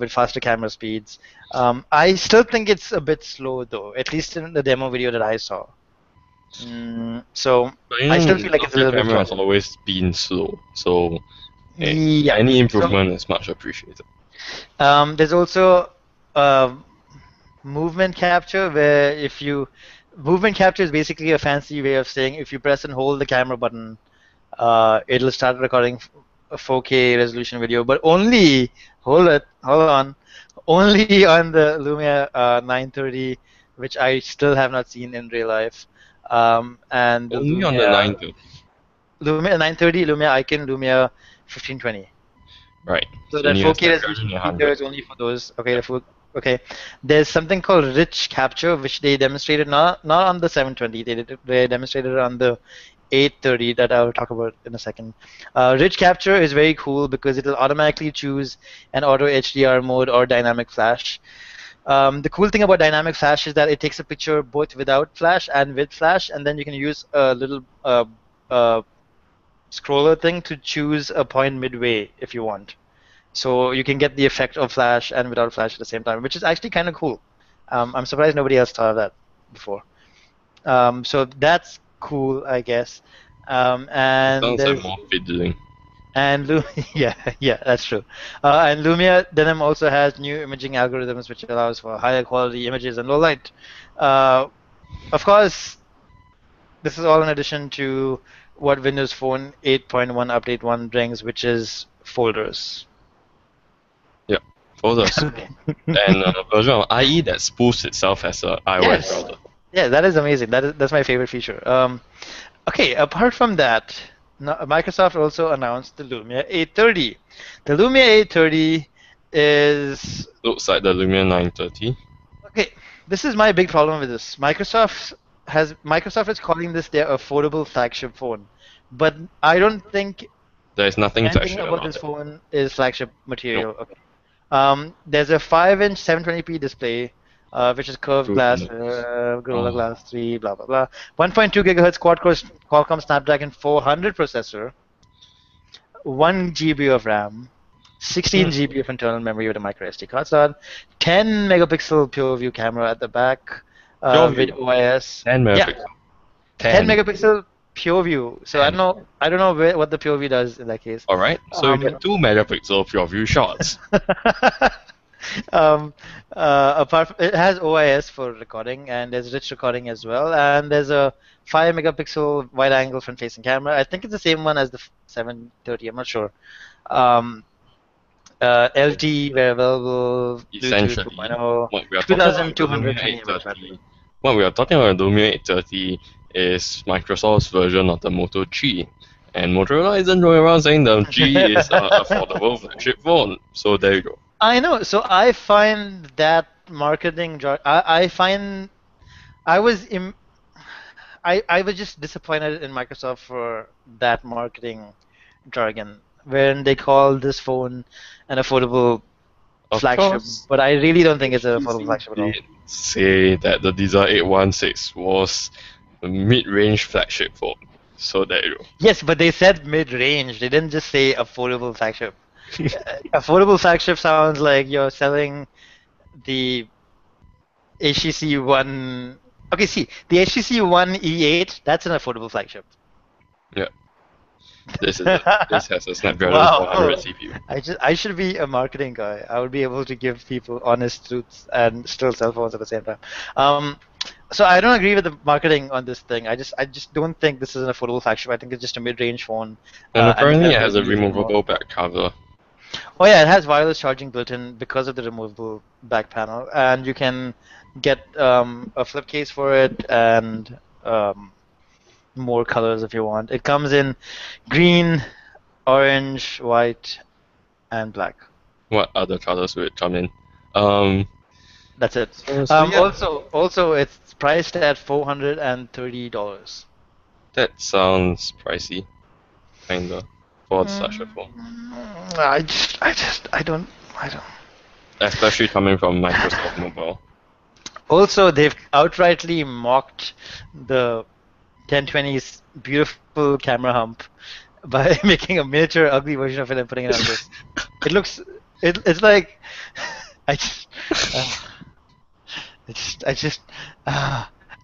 with faster camera speeds. I still think it's a bit slow though, at least in the demo video that I saw. So But I still feel like it's a Nokia little bit camera has slow. always been slow, so Yeah. any So improvement is much appreciated. there's also uh, movement capture where if you movement capture is basically a fancy way of saying if you press and hold the camera button, it'll start recording a 4K resolution video, but only hold on, only on the Lumia 930, which I still have not seen in real life, and the Only on the 930. Lumia 930, Lumia Icon, Lumia 1520. Right. So So that near 4K Snapdragon resolution feature 800. is only for those. Okay, okay. There's something called rich capture, which they demonstrated not on the 720. They demonstrated it on the 830 that I'll talk about in a second. Rich capture is very cool because it'll automatically choose an auto HDR mode or dynamic flash. The cool thing about dynamic flash is that it takes a picture both without flash and with flash, and then you can use a little uh, scroller thing to choose a point midway if you want. So you can get the effect of flash and without flash at the same time, which is actually kind of cool. I'm surprised nobody else thought of that before. So that's cool, I guess. It And sounds like there's more fiddling. yeah, that's true. And Lumia Denim also has new imaging algorithms, which allows for higher quality images and low light. Uh, of course, this is all in addition to what Windows Phone 8.1 Update 1 brings, which is folders. Yeah, folders. And a version of IE that spoofs itself as a iOS Yes. browser. Yeah, that is amazing. That's my favorite feature. Okay, apart from that, Microsoft also announced the Lumia 830. The Lumia 830 is Looks like the Lumia 930. okay. This is my big problem with this. Microsoft is calling this their affordable flagship phone, but I don't think There is nothing anything flagship about about this it. phone is flagship Nope. material. Okay. There's a 5-inch 720p display, which is curved glass, Goodness. Gorilla Oh. Glass 3, blah blah blah. 1.2 gigahertz quad-core Qualcomm Snapdragon 400 processor, 1 GB of RAM, 16 Hmm. GB of internal memory with a micro SD card slot, 10 megapixel pure view camera at the back, Pure with view. OIS. 10 Yeah, megapixel. 10 10. megapixel pure view. So 10. I don't know what the pure view does in that case. Alright, so you Um, get 2 megapixel pure view shots. um, it has OIS for recording, and there's rich recording as well, and there's a 5 megapixel wide angle front facing camera. I think it's the same one as the 730. I'm not sure. Um, LTE where available, Bluetooth Essentially, 2.0, what we are talking about with the Lumia 2220 mAh 830 battery. what we are talking about, the Lumia 830 is Microsoft's version of the Moto G. And Motorola isn't going around saying the G is an affordable flagship phone. So there you go. I know. So I find that marketing I find I was Im I was just disappointed in Microsoft for that marketing jargon when they call this phone an affordable Of flagship, course, but I really don't think it's an affordable HTC flagship at all. did say that the Desire 816 was a mid-range flagship phone. So there you Yes, but they said mid-range. They didn't just say affordable flagship. Affordable flagship sounds like you're selling the HTC One. Okay, see, the HTC One E8, that's an affordable flagship. go. Yeah, this has a Snapdragon Wow. 400 CPU. I should be a marketing guy. I would be able to give people honest truths and still sell phones at the same time. Um, so I don't agree with the marketing on this thing. I just don't think this is an affordable flagship. I think it's just a mid-range phone, And and it apparently it doesn't has a really need more. removable back cover. Oh yeah, it has wireless charging built in because of the removable back panel, and you can get a flip case for it and more colors if you want. It comes in green, orange, white, and black. What other colors would it come in? Um, That's it. so yeah, Also, it's priced at $430. that sounds pricey, kinda, for such a phone. I don't. Especially coming from Microsoft Mobile. Also, they've outrightly mocked the 1020's beautiful camera hump by making a miniature ugly version of it and putting it on this. It looks, it's like, I just, uh, I just,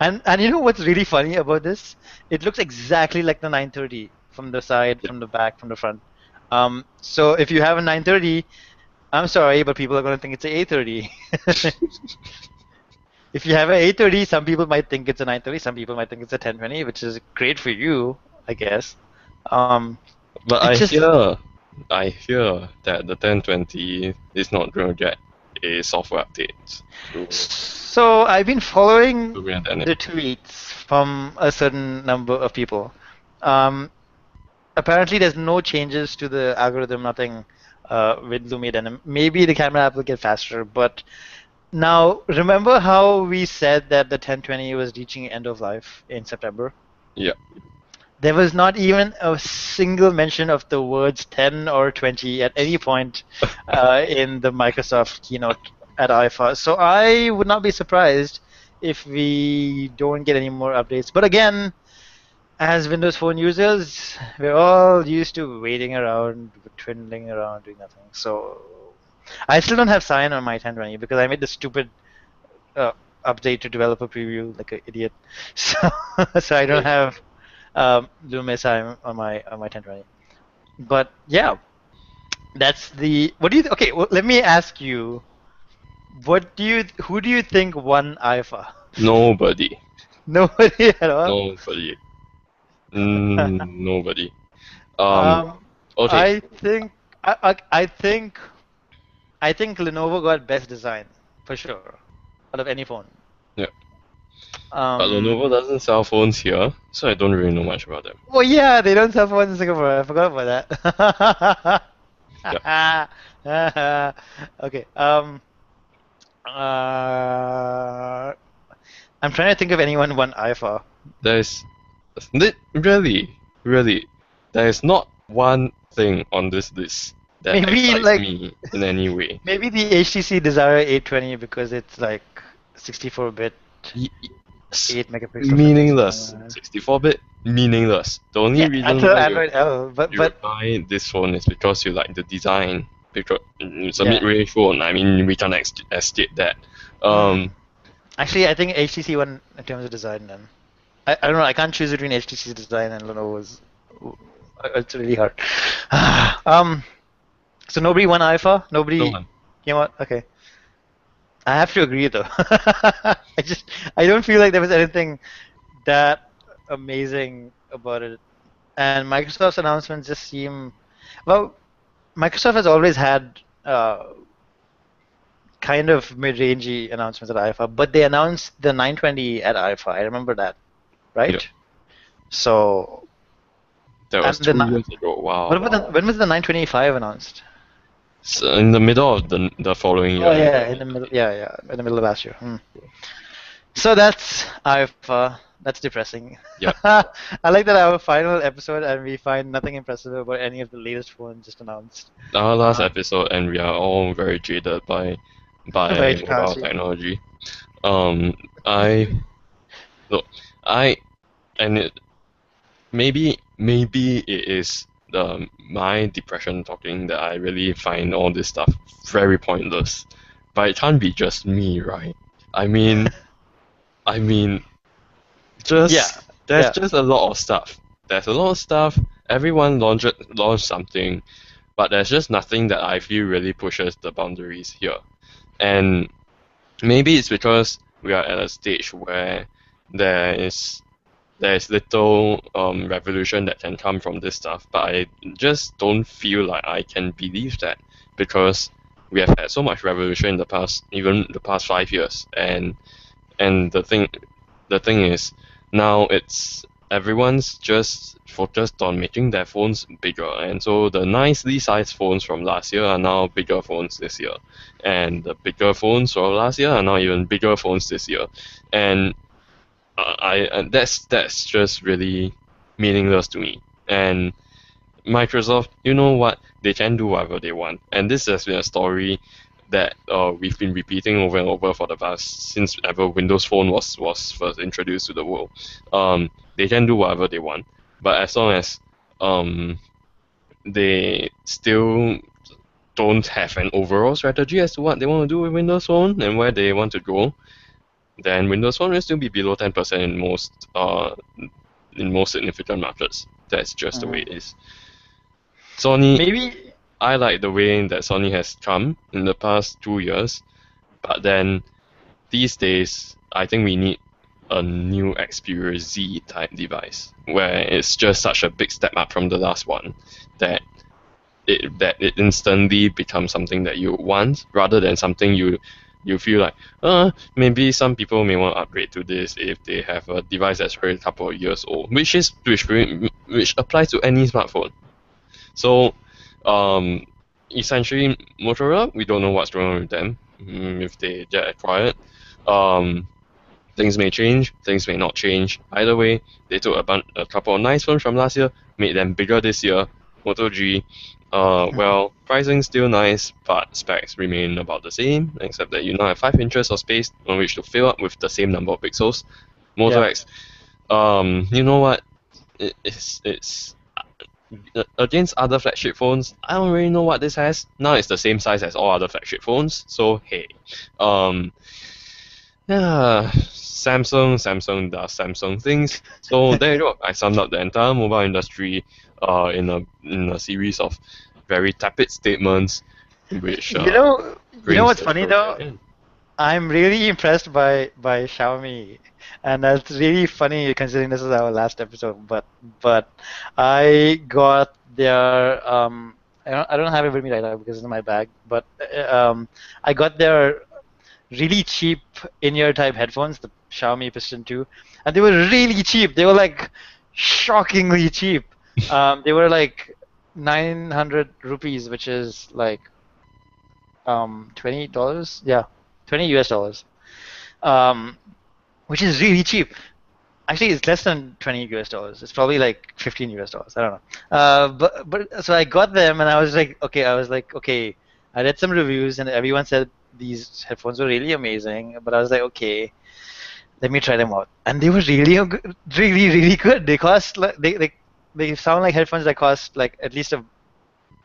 and you know what's really funny about this? It looks exactly like the 930 from the side, from the back, from the front. So if you have a 930, I'm sorry, but people are going to think it's an 830. If you have an 830, some people might think it's a 930, some people might think it's a 1020, which is great for you, I guess. Um, But it's just I hear that the 1020 is not going to get a software update so I've been following to grant any. the tweets from a certain number of people. Um, Apparently, there's no changes to the algorithm, nothing with Lumia Denim. Maybe the camera app will get faster, but now remember how we said that the 1020 was reaching end of life in September? Yeah. There was not even a single mention of the words 10 or 20 at any point in the Microsoft keynote at IFA. So I would not be surprised if we don't get any more updates. But again, as Windows Phone users, we're all used to waiting around, twiddling around, doing nothing. So I still don't have Cyan on my 1020 because I made the stupid uh, update to developer preview like an idiot. So I don't have Lumia Cyan on my 1020. But yeah, that's the. What do you? Okay, well, let me ask you. Who do you think won IFA? Nobody. Nobody at all. Nobody. Nobody. Um, Okay. I think I think Lenovo got best design for sure out of any phone. Yeah. But Um, Lenovo doesn't sell phones here, so I don't really know much about them. well, yeah, they don't sell phones in Singapore. I forgot about Yeah. that. Okay. Uh, I'm trying to think of anyone won IFA. There's really, there is not one thing on this list that Maybe excites like me in any way. maybe the HTC Desire 820 because it's like 64-bit, Y- 8 megapixel Meaningless. sensor. 64-bit, meaningless. The only Yeah, reason that's an why Android L, but you would buy this phone is because you like the design. Because it's a yeah. mid-range phone. I mean, we can't escape that. Actually, I think HTC won in terms of design then. I don't know. I can't choose between HTC's design and Lenovo's. It's really hard. So nobody won IFA. No Nobody one. came out. Okay. I have to agree though. I don't feel like there was anything that amazing about it. And Microsoft's announcements just seem well. Microsoft has always had kind of mid-rangey announcements at IFA, but they announced the 920 at IFA. I remember that, Yeah, right? So, that and was 2 years ago. what Wow. about when was the 925 announced? So in the middle of the following Oh year. yeah, in the middle. Yeah, yeah, in the middle of last year. So that's IFA. That's depressing. Yeah. I like that our final episode and we find nothing impressive about any of the latest phones just announced. Our last Uh, episode, and we are all very jaded by very mobile technology. technology. Um, I look, I and it maybe it is my depression talking that I really find all this stuff very pointless. But it can't be just me, right? I mean, I mean, Yeah, there's yeah. just a lot of stuff. There's a lot of stuff. Everyone launched something, but there's just nothing that I feel really pushes the boundaries here. And maybe it's because we are at a stage where there is there's little revolution that can come from this stuff, but I just don't feel like I can believe that because we have had so much revolution in the past, even the past 5 years, and the thing is now it's everyone's just focused on making their phones bigger, and so the nicely sized phones from last year are now bigger phones this year, and the bigger phones from last year are now even bigger phones this year, and that's just really meaningless to me. And Microsoft, you know what? They can do whatever they want, and this has been a story that we've been repeating over and over for the past since ever Windows Phone was first introduced to the world. They can do whatever they want, but as long as um, they still don't have an overall strategy as to what they want to do with Windows Phone and where they want to go, then Windows Phone will still be below 10% in most significant markets. That's just the way Mhm. it is. Sony, Maybe. I like the way that Sony has come in the past 2 years, but then these days, I think we need a new Xperia Z type device where it's just such a big step up from the last one that it instantly becomes something that you want rather than something you feel like maybe some people may want to upgrade to this if they have a device that's already a couple of years old, which applies to any smartphone. So um, essentially Motorola, we don't know what's going on with them, if they get acquired. Um, Things may change, things may not change. Either way, they took a couple of nice phones from last year, made them bigger this year. Moto G, well, pricing still nice, but specs remain about the same, except that you now have 5 inches of space on which to fill up with the same number of pixels. Moto Yeah. X, you know what? It's against other flagship phones. I don't really know what this has. Now it's the same size as all other flagship phones, so hey, um, yeah, Samsung does Samsung things. So there you go. I summed up the entire mobile industry in a series of very tepid statements, which You know brings what's the funny show to though? an end. I'm really impressed by Xiaomi, and that's really funny considering this is our last episode. But I got their I don't have it with me right now because it's in my bag. But I got their really cheap in-ear type headphones, the Xiaomi Piston 2, and they were really cheap. They were like shockingly cheap. They were like 900 rupees, which is like $20. Yeah, 20 US dollars. Um, which is really cheap. Actually, it's less than 20 US dollars. It's probably like 15 US dollars. I don't know. But so I got them and I was like, okay. I read some reviews and everyone said these headphones were really amazing. But I was like, okay, let me try them out. And they were really, really good. They cost like they sound like headphones that cost like at least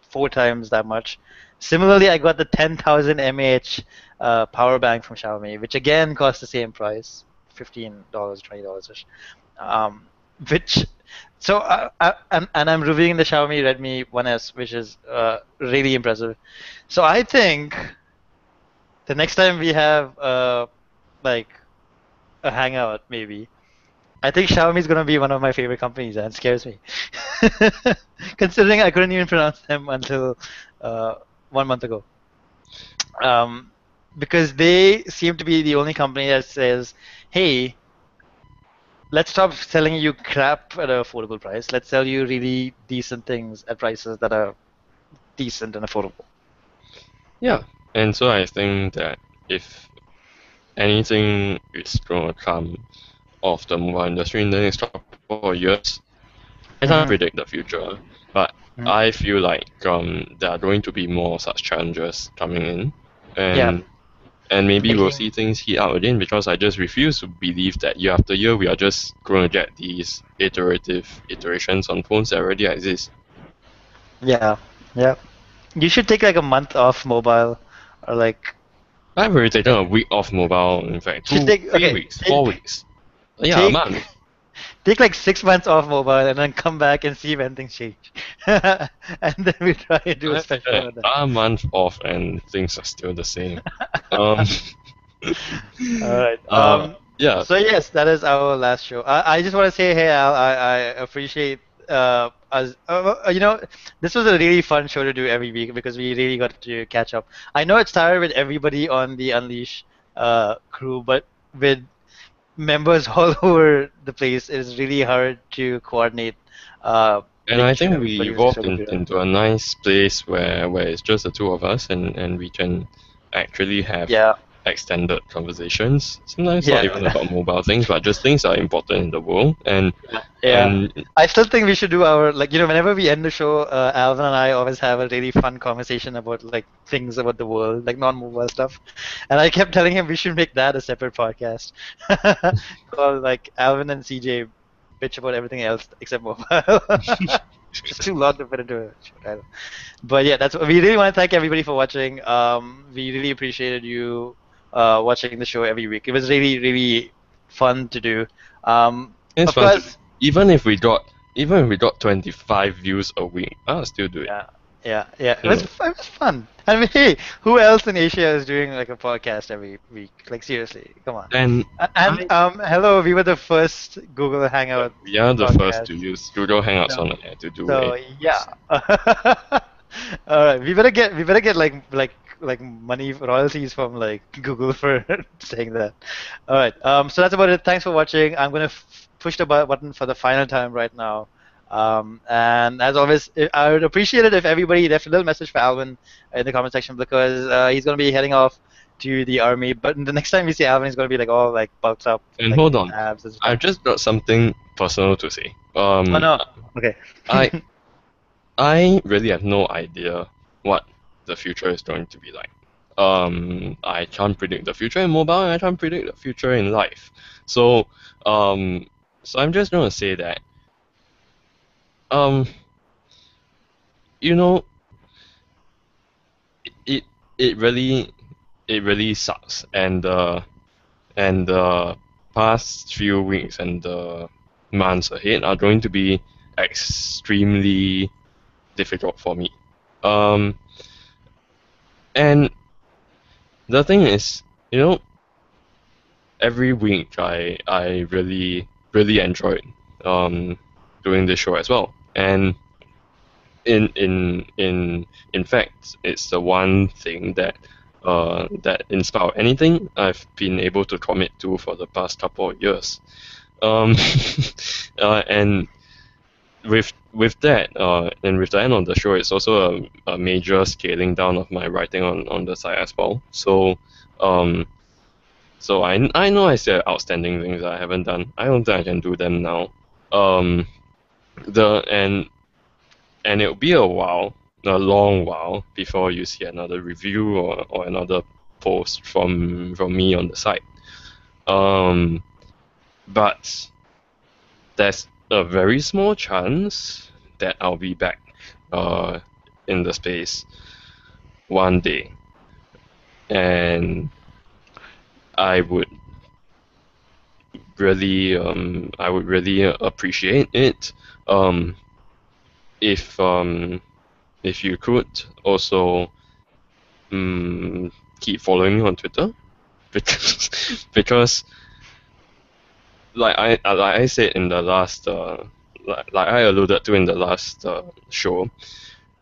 4 times that much. Similarly, I got the 10,000 mAh power bank from Xiaomi, which again cost the same price, $15, $20 ish. Um, which so and I'm reviewing the Xiaomi Redmi 1S, which is really impressive. So I think the next time we have like a hangout, maybe I think Xiaomi is gonna be one of my favorite companies, and it scares me. Considering I couldn't even pronounce them until uh, 1 month ago. Um, because they seem to be the only company that says, "Hey, let's stop selling you crap at an affordable price. Let's sell you really decent things at prices that are decent and affordable." Yeah, and so I think that if anything is going to come of the mobile industry in the next couple of years, I can't Hmm. predict the future, but I feel like there are going to be more such challenges coming in, Yeah, and maybe we'll making see things heat up again because I just refuse to believe that year after year we are just going to get these iterations on phones that already exist. yeah, yeah. You should take like a month off mobile, or I've already taken like a week off mobile, in fact, you should two, take, 3 weeks, 4 weeks. Yeah, a take month. take like 6 months off mobile and then come back and see when things change. And then we try and do a I've special had on that. a month off and things are still the same. Um, All right. yeah, So yes, that is our last show. I just want to say, hey Al, I appreciate us. This was a really fun show to do every week because we really got to catch up. I know it started with everybody on the Unleash crew, but with members all over the place, it is really hard to coordinate, and I making sure think we everybody was evolved together. into a nice place where it's just the two of us and we can actually have Yeah, extended conversations. Sometimes not even yeah. about mobile things, but just things that are important in the world. Yeah, yeah. And I still think we should do our whenever we end the show, Alvin and I always have a really fun conversation about like things about the world, like non-mobile stuff. And I kept telling him we should make that a separate podcast called like Alvin and CJ bitch about everything else except mobile. Just too long to fit into a show title. But yeah, that's we really want to thank everybody for watching. We really appreciated you watching the show every week. It was really, really fun to do. it's Of fun to do. course, Even if we got 25 views a week, I'll still do it. yeah, yeah, yeah. It You was know. it was fun. I mean, hey, who else in Asia is doing like a podcast every week? Like seriously, come on. And And I hello, we were the first Google Hangout we are the first podcast. to use Google Hangouts So, on the air to do so it. yeah. All right, we better get like money royalties from like Google for saying that. All right. So that's about it. Thanks for watching. I'm gonna push the button for the final time right now. And as always, I would appreciate it if everybody left a little message for Alvin in the comment section because he's gonna be heading off to the army. But the next time we see Alvin, he's gonna be like all like bulked up, And like hold on, abs and stuff. I've just got something personal to say. Oh no. Okay. I I really have no idea what the future is going to be like. I can't predict the future in mobile, and I can't predict the future in life. So, um, so I'm just gonna say that, um, you know, it it really it really sucks, and the past few weeks and the months ahead are going to be extremely difficult for me. Um, and the thing is, you know, every week I really enjoyed um doing this show as well. And in fact, it's the one thing that in spite of anything I've been able to commit to for the past couple of years. Um, and with that, and with the end of the show, it's also a major scaling down of my writing on the side as well. Um, so I know I said outstanding things that I haven't done. I don't think I can do them now. Um, the and it'll be a long while before you see another review or another post from me on the site. Um, but there's a very small chance that I'll be back uh, in the space one day, and I would really appreciate it um, if if you could also keep following me on Twitter because like I said in the last like I alluded to in the last show,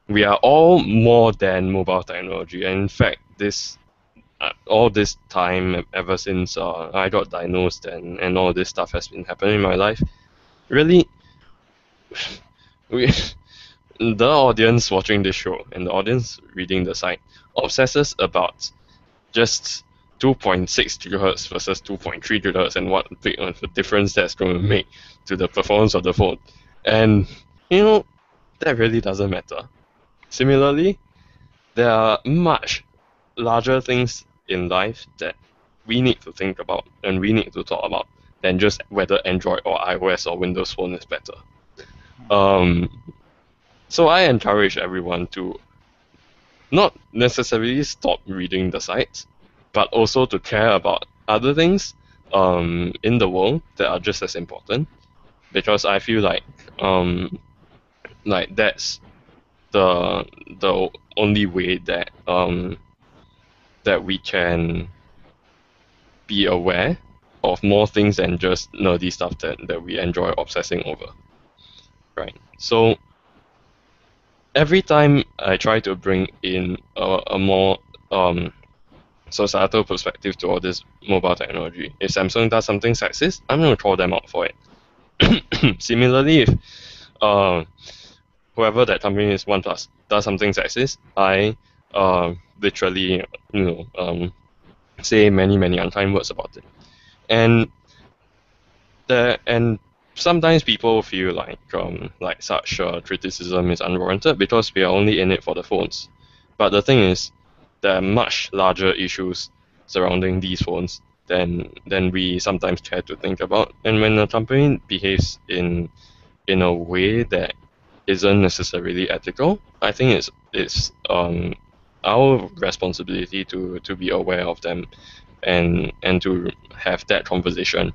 we are all more than mobile technology. And in fact, this all this time ever since I got diagnosed and all this stuff has been happening in my life, really, we, the audience watching this show and the audience reading the site obsesses about just 2.6 gigahertz versus 2.3 gigahertz and what big of a difference that's going to make to the performance of the phone. And, that really doesn't matter. Similarly, there are much larger things in life that we need to think about and we need to talk about than just whether Android or iOS or Windows Phone is better. So I encourage everyone to not necessarily stop reading the sites, but also to care about other things in the world that are just as important. Because I feel like that's the only way that that we can be aware of more things than just nerdy stuff that we enjoy obsessing over. Right. So every time I try to bring in a more societal perspective to all this mobile technology, if Samsung does something sexist, I'm going to call them out for it. Similarly, if whoever that company is, OnePlus, does something sexist, I literally, say many unkind words about it. And sometimes people feel like such criticism is unwarranted because we are only in it for the phones. But the thing is, there are much larger issues surrounding these phones than we sometimes care to think about. And when a company behaves in a way that isn't necessarily ethical, I think it's our responsibility to be aware of them and to have that conversation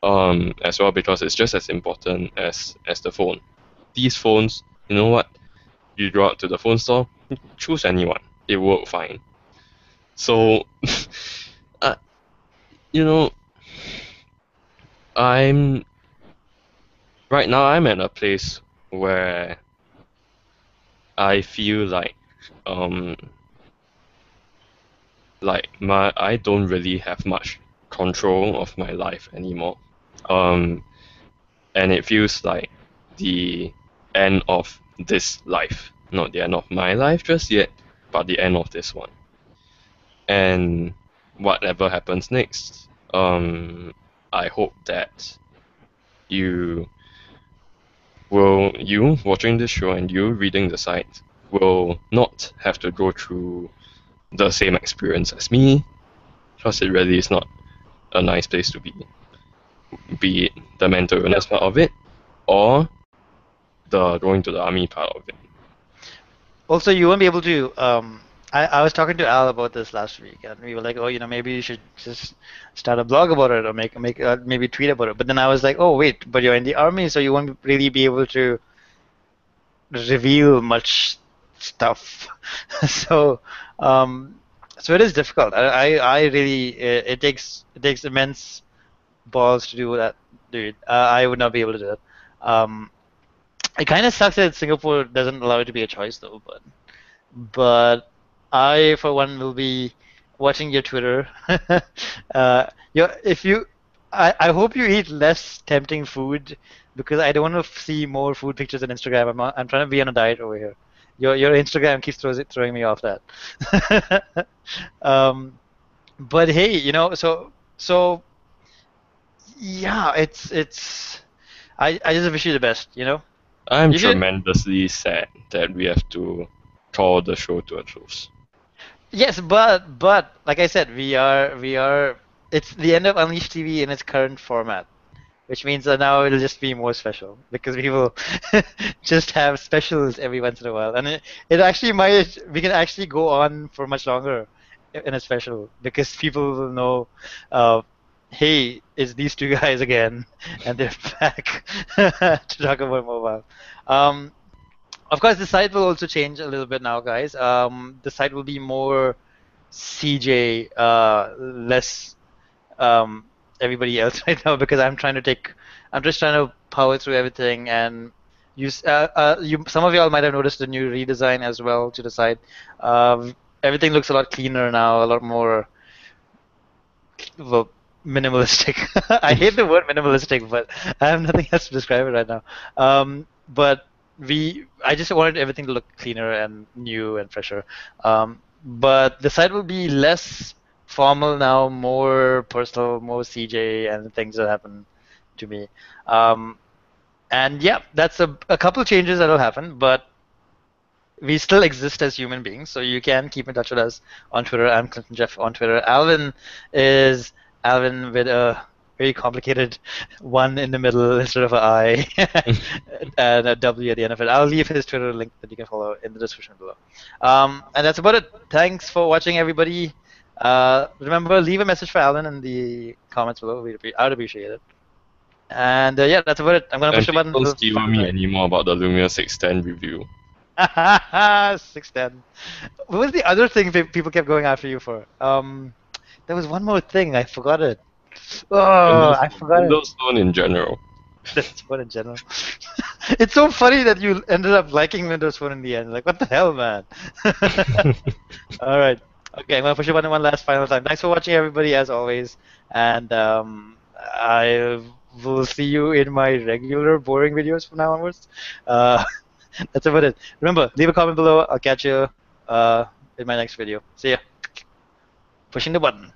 as well, because it's just as important as the phone. These phones, you know what? You go out to the phone store, choose anyone, it will work fine. So, I'm right now. I'm at a place where I feel like I don't really have much control of my life anymore. And it feels like the end of this life. Not the end of my life just yet, but the end of this one. And whatever happens next, I hope that you watching this show and you reading the site will not have to go through the same experience as me, because it really is not a nice place to be it the mental illness part of it or the going to the army part of it. Also, you won't be able to. I was talking to Al about this last week, and we were like, oh, maybe you should just start a blog about it or make maybe tweet about it. But then I was like, oh wait, but you're in the army, so you won't really be able to reveal much stuff. so, so it is difficult. I really it takes immense balls to do that, dude. I would not be able to do that. It kind of sucks that Singapore doesn't allow it to be a choice, though. But I, for one, will be watching your Twitter. I hope you eat less tempting food, because I don't want to see more food pictures on Instagram. I'm trying to be on a diet over here. Your Instagram keeps throwing me off that. But hey, so yeah, it's I just wish you the best, I'm You should. tremendously sad that we have to call the show to a close. Yes, but like I said, we are. It's the end of Unleash TV in its current format, which means that now it'll just be more special, because we will just have specials every once in a while, and it actually might we can actually go on for much longer in a special, because people will know, hey, it's these two guys again, and they're back to talk about mobile. Of course, the site will also change a little bit now, guys. The site will be more CJ, less everybody else right now, because I'm just trying to power through everything, and some of y'all might have noticed the new redesign as well to the site. everything looks a lot cleaner now, a lot more, well, minimalistic. I hate the word minimalistic, but I have nothing else to describe it right now. But I just wanted everything to look cleaner and new and fresher. But the site will be less formal now, more personal, more CJ and things that happen to me. Um, and yeah, that's a couple changes that'll happen, but we still exist as human beings, so you can keep in touch with us on Twitter. I'm Clinton Jeff on Twitter. Alvin is Alvin with a very complicated one in the middle instead of an I and a W at the end of it. I'll leave his Twitter link that you can follow in the description below. And that's about it. Thanks for watching, everybody. Remember, leave a message for Alvin in the comments below. I'd appreciate it. And yeah, that's about it. I'm gonna push And the please button. don't steal me anymore about the Lumia 610 review. 610. What was the other thing people kept going after you for? There was one more thing. I forgot it. Oh, Windows I Phone, forgot it. Windows Phone in general. That's what in general. It's so funny that you ended up liking Windows Phone in the end. Like, what the hell, man? All right. Okay, I'm gonna push the button one last final time. Thanks for watching, everybody, as always, and I will see you in my regular boring videos from now onwards. Uh, that's about it. Remember, leave a comment below. I'll catch you in my next video. See ya. Pushing the button.